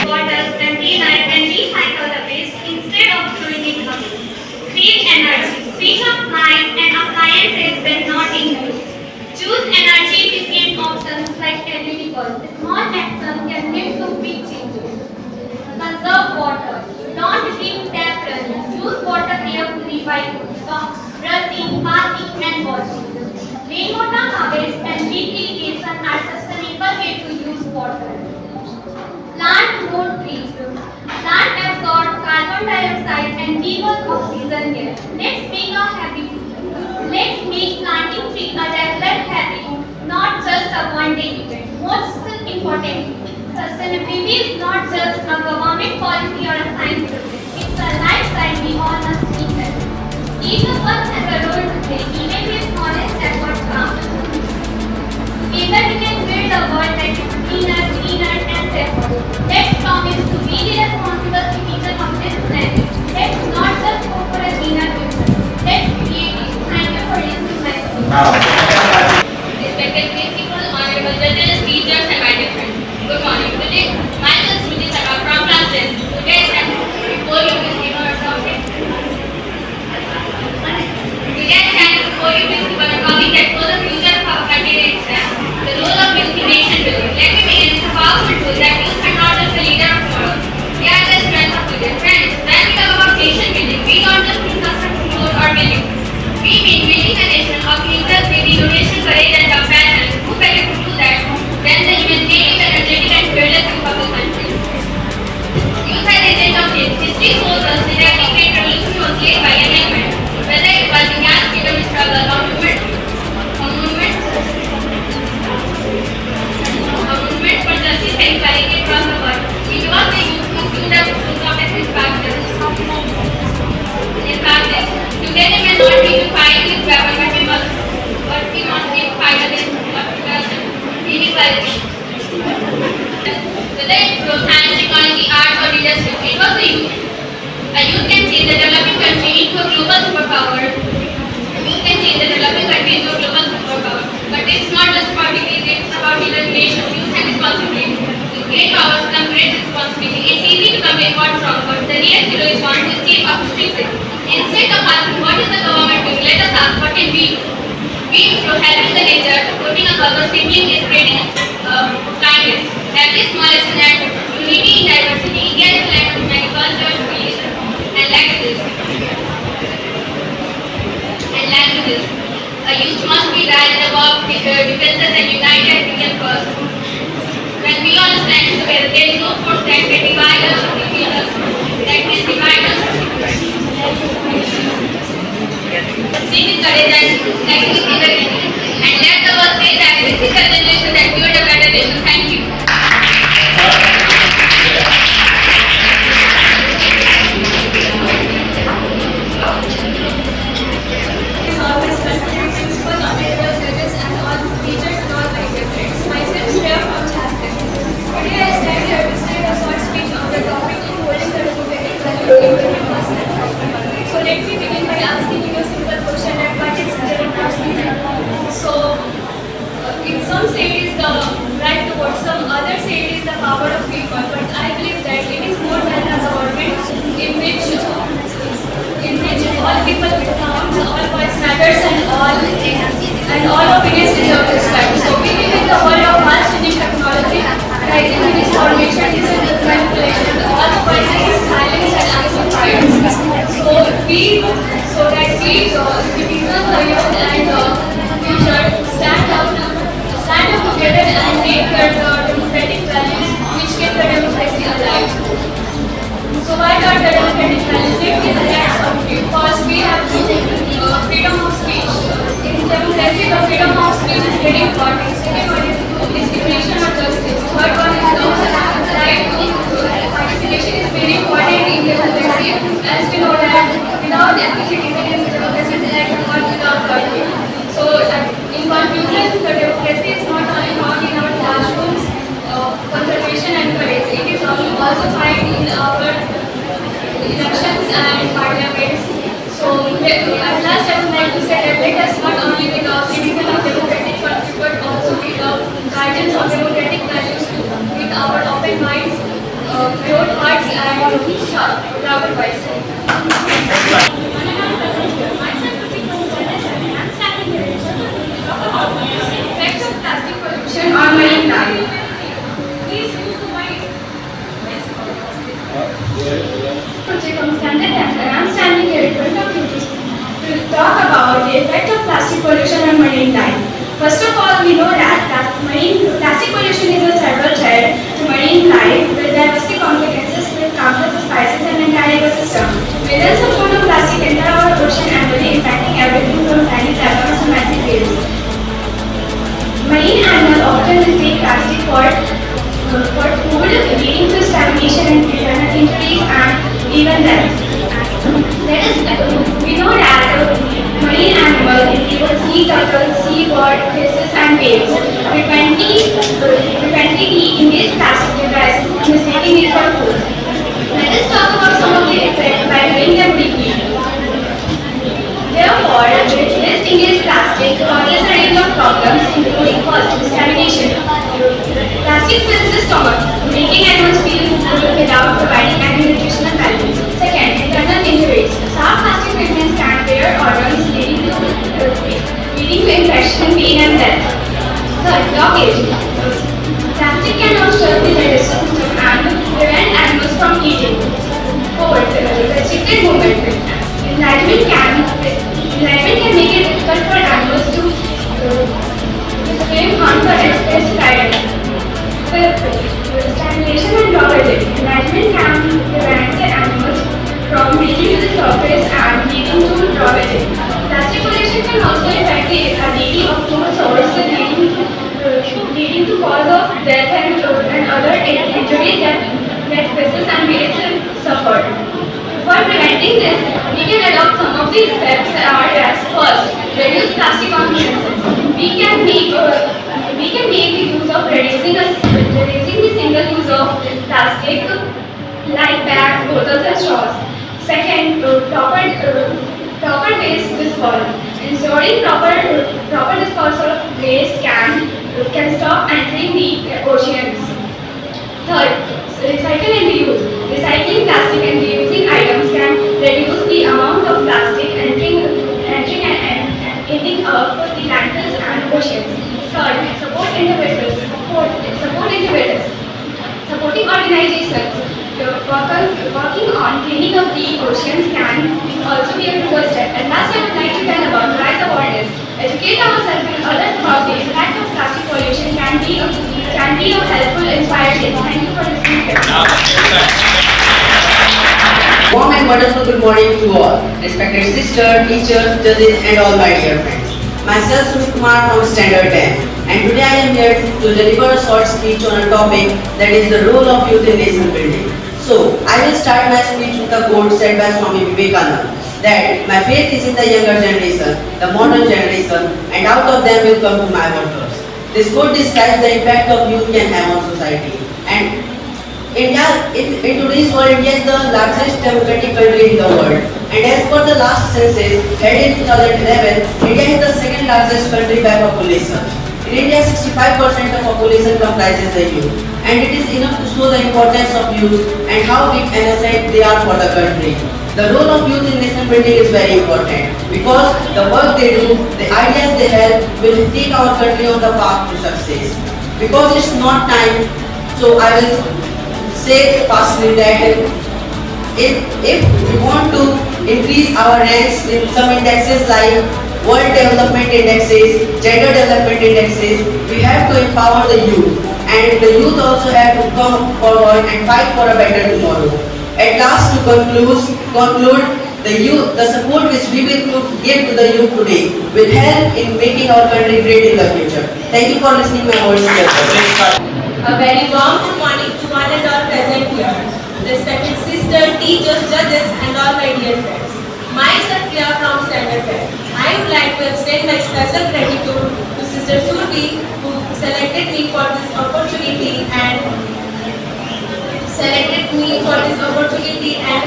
Bottles container and recycle the waste instead of throwing it away. Save energy. Switch off light and appliances when not in use. Choose energy efficient options like LED bulbs. Small action can lead to big changes. Conserve water. Don't keep tap running. Use water carefully while brushing, bathing, and washing. Rainwater harvest and drip irrigation are sustainable way to use water. Plant more trees. Plant absorb carbon dioxide and give us oxygen gas. Let's make a habit. Let's make planting tree a regular habit, not just a one-day event. Most importantly, sustainability is not just a government policy or a science project. It's a lifestyle we all must live. Each of us has a role to play, even with smallest efforts count. Together we can build a world that is cleaner, and safer. Let's promise to be the responsible citizens of this planet. Let's not just hope for a cleaner future. Let's create it. Thank you for listening my speech. Respected principal, honorable judges, teachers, and my dear friends. Good morning. Today, myself Shruti Sarkar from class 10. Today I stand before you with honor topic. Today I stand before you with a topic that for the future of our country and exam. The role of youth in nation building. Let me begin with a powerful truth that youth are not just the leader of tomorrow. They are the strength of today. Friends, when we talk about nation building, we don't just mean constructing roads or buildings. We mean building a nation of leaders with innovation, courage, and compassion. Who better to do that than the imaginative, energetic, and fearless youth of the country? Youth has a agent of change. History shows us that every great revolution was led by a young man. Whether it was the gas freedom struggle, a movement for justice and equality across the world, it was the youth who stood up to protest his practice. Today we may not be to fight with weapons, but we must be to fight against inequality. Whether it's through science, technology, art, or leadership, it was the youth. A youth can change the developing country into a global superpower. A youth can change the developing country into a global superpower. But it's not just about degrees, it's about determination. Youth has responsibility. With great powers comes great responsibility. It's easy to complain what's wrong, but the real hero is one who stays up to fix it. Instead of asking what is the government doing, let us ask what can we do. We, through helping the nature, supporting a cause, or simply spreading kindness. Every small action adds up. Unity in diversity. India is a land of many cultures, religions, and languages. A youth must be rising above differences and unite as we can first. When we all stand together, there is no force that can divide us or defeat us. That can divide us or separate. Speak with courage and act with integrity. And let the world say that this is a generation that build a better nation. Thank you. safeguard the democratic values which keep the democracy alive. So what are the democratic values? It is the rights of people. First, we have freedom of speech. In democracy, the freedom of speech is very important. Second one is discrimination of justice. Third one is the right to participation is very important in democracy. As we know that without citizens, democracy is like one without country. So in conclusion, the democracy is not only found in our classrooms, conservation and courage. It is also found in our elections and parliaments. So at last I would like to say that let us not only be the citizens of democratic country but also be the guardians of democratic values with our open minds, pure hearts and sharp, proud voices. Effects of plastic pollution on marine life. Please move to my project on standard and I'm standing here in front of you to talk about the effect of plastic pollution on marine life. First of all, we know that plastic pollution is a several threat to marine life with devastating consequences with countless species and entire ecosystem. Millions of tons of plastic enter our ocean annually, impacting everything from tiny plankton to massive whales. Marine animals often receive plastic for food, leading to stagnation and internal injuries and even death. We know that marine animals include sea turtles, sea bird, fishes and whales frequently ingest plastic devices mistaking it for food. Let us talk about some of the effects by doing them briefly. Therefore, this engaged plastic causes a range of problems including first, stagnation. Plastic fills the stomach, making animals feel full without providing any nutritional value. Second, internal injuries. Soft plastic fragments can tear organs, leading to infection, pain, and death. Third, blockage. Plastic can obstruct the digestive system and prevent animals from eating. Fourth, restricted movement. Enlargement can make it difficult for animals to swim on the express rider. Fifth, stagnation and drawbridging. Enlargement can prevent the animals from reaching to the surface and leading to drawbridging. Plastic pollution can also affect the ability of food source, leading to cause of death and other injuries that fishes and whales suffer. For preventing this, we can adopt some of these steps as first, reduce plastic consumption. We can make the use of reducing the single use of plastic like bags, bottles and straws. Second, proper waste disposal. Ensuring proper disposal of waste can stop entering the oceans. Third, recycle and reuse. Recycling plastic and reusing items can reduce the amount of plastic entering and ending up the landfills and oceans. Third, support individuals. Supporting organizations working on cleaning up the oceans can also be a good step. And last, I would like to tell about rise awareness. Educate ourselves and others about the impact of plastic pollution can be a helpful inspiration. Thank you for listening. Warm and wonderful good morning to all. Respected sisters, teachers, judges and all my dear friends. Myself Sumit Kumar from Standard 10 and today I am here to deliver a short speech on a topic that is the role of youth in nation building. So, I will start my speech with a quote said by Swami Vivekananda that my faith is in the younger generation, the modern generation, and out of them will come to my waters. This quote describes the impact of youth can have on society. And in today's world, India is the largest democratic country in the world. And as per the last census held in 2011, India is the second largest country by population. In India, 65% of population comprises the youth. And it is enough to show the importance of youth and how big an asset they are for the country. The role of youth in nation building is very important because the work they do, the ideas they help will take our country on the path to success. Because it's not time, so I will say fastly that if we want to increase our ranks in some indexes like World Development Indexes, Gender Development Indexes. We have to empower the youth, and the youth also have to come forward and fight for a better tomorrow. At last, to conclude, the support which we will give to the youth today will help in making our country great in the future. Thank you for listening my words. A very warm good morning to one and all present here. Respected sisters, teachers, judges and all my dear friends. Myself Priya from Standard 10. I would like to extend my special gratitude to Sister Surbi who selected me for this opportunity and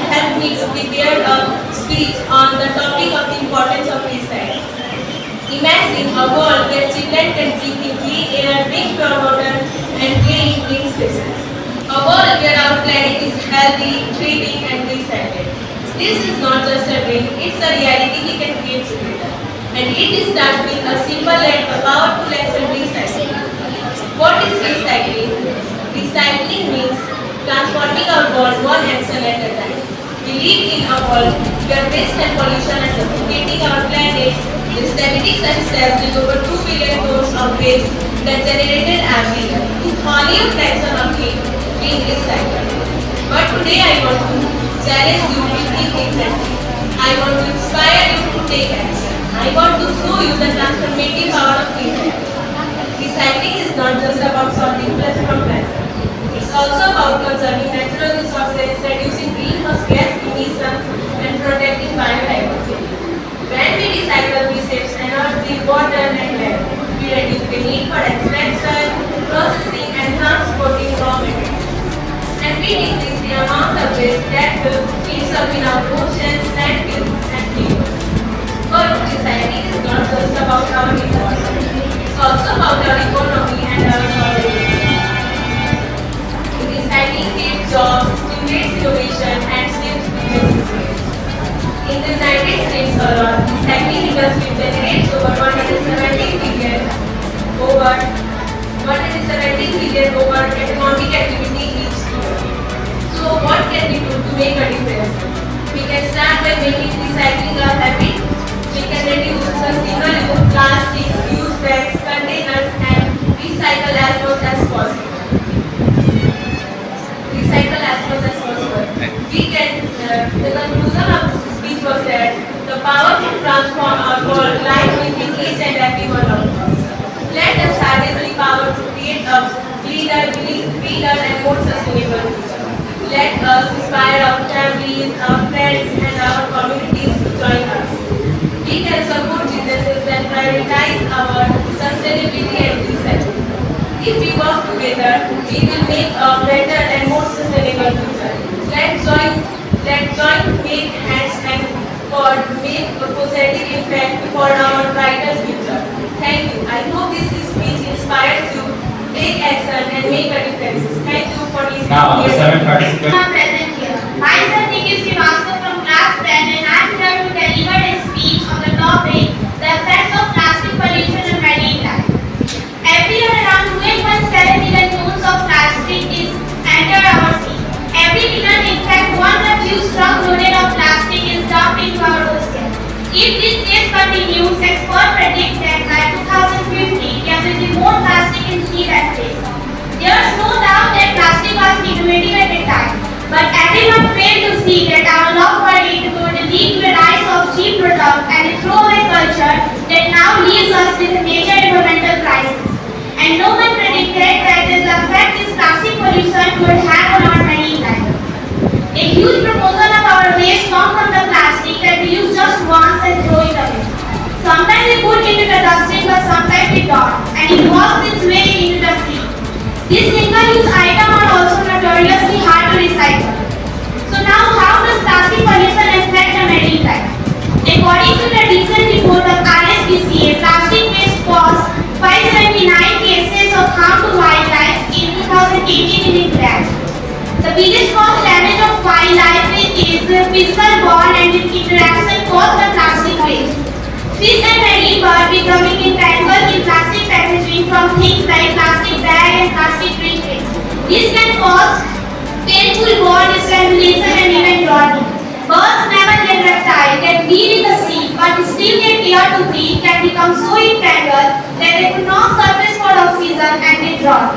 helped me to prepare a speech on the topic of the importance of recycling. Imagine a world where children can breathe in clean air, drink pure water and play in green spaces. A world where our planet is healthy, breathing and recycled. This is not just a dream, it's a reality we can create together. And it starts with a simple yet powerful action: recycling. What is recycling? Recycling means transforming our world one action at a time. We live in a world where waste and pollution are suffocating our planet. Statistics establish over 2 billion tons of waste that generated every year. Only a fraction of it being recycled. But today I want to challenge you to think differently. I want to inspire you to take action. I want to show you the transformative power of recycling. Recycling is not just about solving plastic from plastic. It's also about conserving natural resources, reducing greenhouse gas emissions, and protecting biodiversity. When we recycle, we save energy, water, and land. We reduce the need for extraction, processing, and transporting raw materials. And we decrease the amount of waste that ends up in our oceans, landfills, and rivers. But recycling is not just about our environment. It's also about our economy and our community. Recycling creates jobs, stimulates innovation, and saves businesses. In the United States alone, recycling industry generates over 170 billion over economic activity each year. So what can we do to make a difference? We can start by making recycling a habit. We can reduce the single-use plastic, use bags, containers, and recycle as much as possible. The conclusion of this speech was that the power to transform our world lies within each and every one of us. Let us harness the power to create a cleaner and more sustainable future. Let us inspire our families, our friends, and our communities to join us. We can support businesses that prioritize our sustainability and recycling. If we work together, we will make a better and more sustainable future. Let's join make hands and make a positive impact for our brighter future. Thank you. I hope this speech inspires you to take action and make a difference. Thank you for listening. Now, the 7 participants. Present here. Myself Nikki Srivastava from class 10 and I am here to deliver a speech on the topic, the effects of plastic pollution on marine life. Every year around 2.7 million tons of plastic is enter our sea. Every minute, in fact, 1 huge truck loaded of plastic is dumped into our ocean. If this case continues, experts predict that by 2050, there will be more plastic in sea than fish. There is no doubt that plastic was innovative at the time, but everyone failed to see that our love for it would lead to the rise of cheap products and a throwaway culture that now leaves us with a major environmental crisis. And no one predicted that the effect this plastic pollution would have on our marine life. A huge proportion of our waste comes from the plastic that we use just once and throw it away. Sometimes we put it into the dustbin, but sometimes we don't, and it works its way into the sea. These single-use items are also notoriously hard to recycle. So now, how does plastic pollution affect the marine life? According to the recent report of ISPCA, plastic waste caused 579 cases of harm to wildlife in 2018 in England. The biggest cause damage of wildlife is physical bond and interaction caused by plastic waste. Fish and marine birds becoming entangled in plastic packaging from things like plastic bag and plastic drinks. This can cause painful bond strangulation and even drowning. Birds, mammals and reptiles can breathe in the sea but still get air to breathe season and they drown.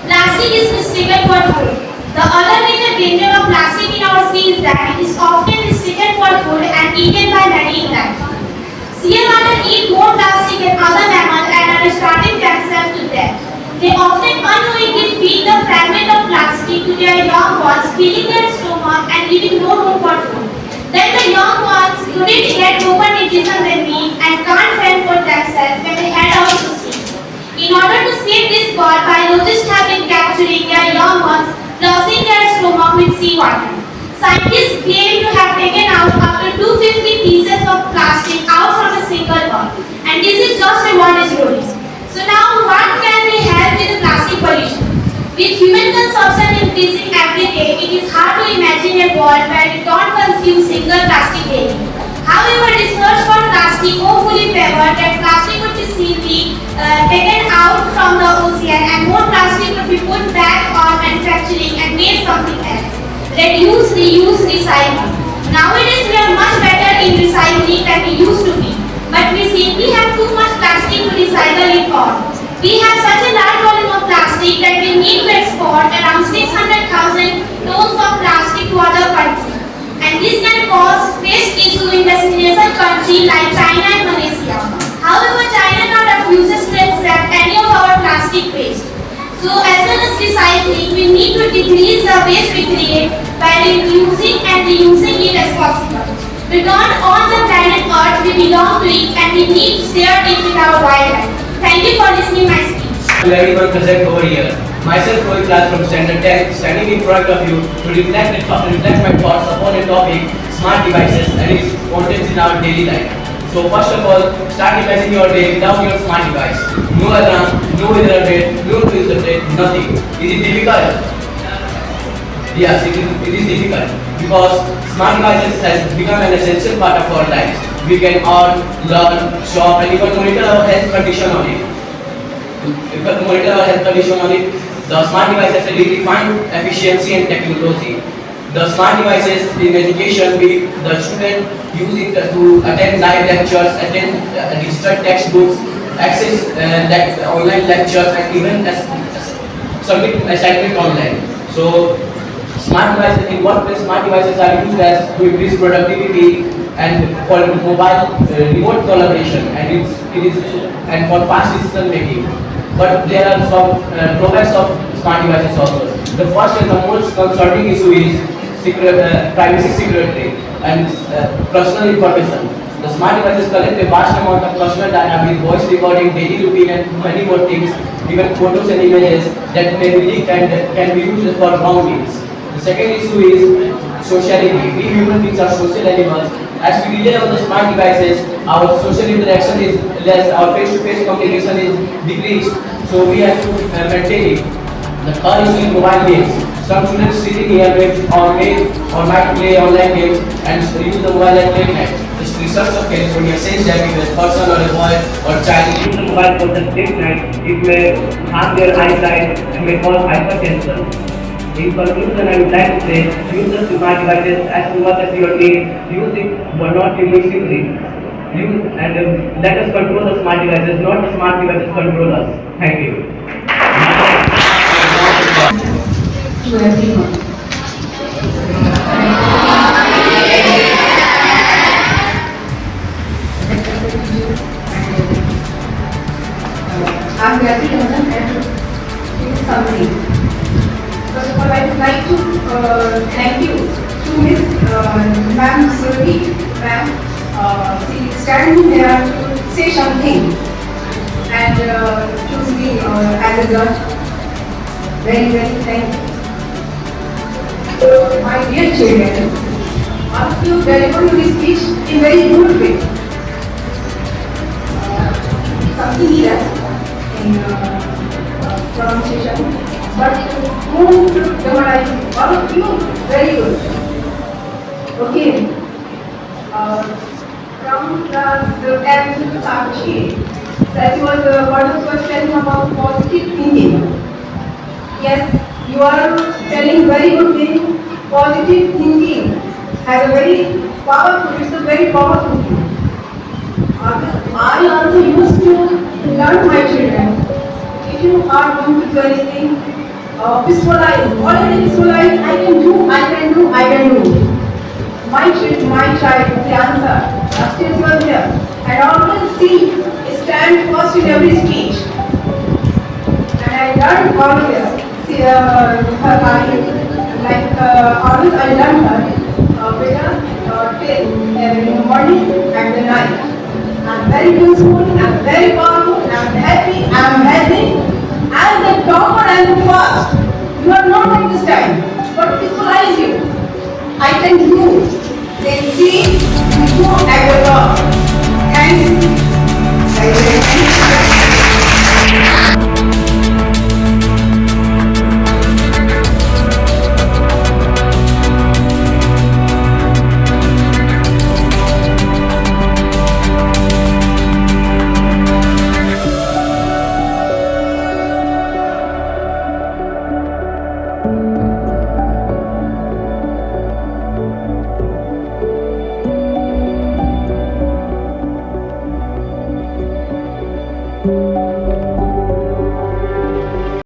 Plastic is mistaken for food. The other major danger of plastic in our sea is that it is often mistaken for food and eaten by marine life. Sea otters eat more plastic than other mammals and are starving themselves to death. They often unknowingly feed the fragment of plastic to their young ones, filling their stomach and leaving no room for food. Then the young ones couldn't get proper nutrition they need and can't fend for themselves when they head out to sea. In order to save this bird, biologists have been capturing their young ones, flushing their stomach with seawater. Scientists claim to have taken out up to 250 pieces of plastic out from a single bird. And this is just a one story. So now what can we help with the plastic pollution? With human consumption increasing every day, it is hard to imagine a world where we don't consume single plastic daily. However, research for plastic hopefully favor that plastic would be taken out from the ocean and more plastic would be put back on manufacturing and made something else. Reduce, reuse, recycle. Nowadays we are much better in recycling than we used to be. But we simply have too much plastic to recycle it for. We have such a large volume of plastic that we need to export around 600,000 tons of plastic to other countries. And this can cause waste issue in destination countries like China and Malaysia. However, China not refuses to accept any of our plastic waste. So as well as recycling, we need to decrease the waste we create by reducing and reusing it as possible. We don't own the planet Earth, we belong to it and we need to share it with our wildlife. Thank you for listening my speech. Everyone present over here. Myself, Rohit Lal from Standard 10, standing in front of you to reflect my thoughts upon a topic, smart devices and its importance in our daily life. So first of all, start imagining your day without your smart device. No alarm, no weather update, no news update, nothing. Is it difficult? Yes, it is difficult because smart devices has become an essential part of our lives. We can earn, learn, shop and even monitor our health condition on it. The smart devices redefine efficiency and technology. The smart devices in education, the student use it to attend live lectures, attend digital textbooks, access online lectures and even submit assignment online. So smart devices in workplace, smart devices are used as to increase productivity and for mobile remote collaboration and and for fast decision making. But there are some drawbacks of smart devices also. The first and the most concerning issue is privacy security and personal information. The smart devices collect a vast amount of personal data with voice recording, daily routine and many more things, even photos and images that may be leaked and can be used for wrong means. The second issue is sociality. We human beings are social animals. As we rely on the smart devices, our social interaction is less, our face-to-face communication is decreased, so we have to maintain it. The third issue is mobile games. Some students sitting here might play online games and use the mobile at late night. The research of California says that if a person or a boy or child use the mobile phone at late night, it may harm their eyesight and may cause hypertension. In conclusion, I would like to say, use the smart devices as much as you need. Use it, but not immeasurably. Let us control the smart devices, not the smart devices control us. Thank you. To everyone. I'm Gayatri Ranjan and in summary. First of all, I would like to thank you to Ms. Ma'am Surti, ma'am. She standing here to say something and choose me as a judge. Very, very thank you. My dear children, ask you deliver your speech in very good way. Something here in pronunciation, but who memorize all of you very good. Okay. From class M Sakshi, that was telling about positive thinking. Yes, you are telling very good thing. Positive thinking has a very powerful, it's a very powerful thing. I also used to learn my children. are going to do anything. Visualize, already visualize, I can do, I can do, I can do. My child, the answer. Justice was here. And always see, stand first in every speech. And I learned always, see, her always I learned her, better in the morning and the night. I'm very useful, I'm very powerful, I'm happy, I'm the topper and the first. You are not like this time, but visualize you. I can do. Then see, you do at the top. Thank you. Thank you.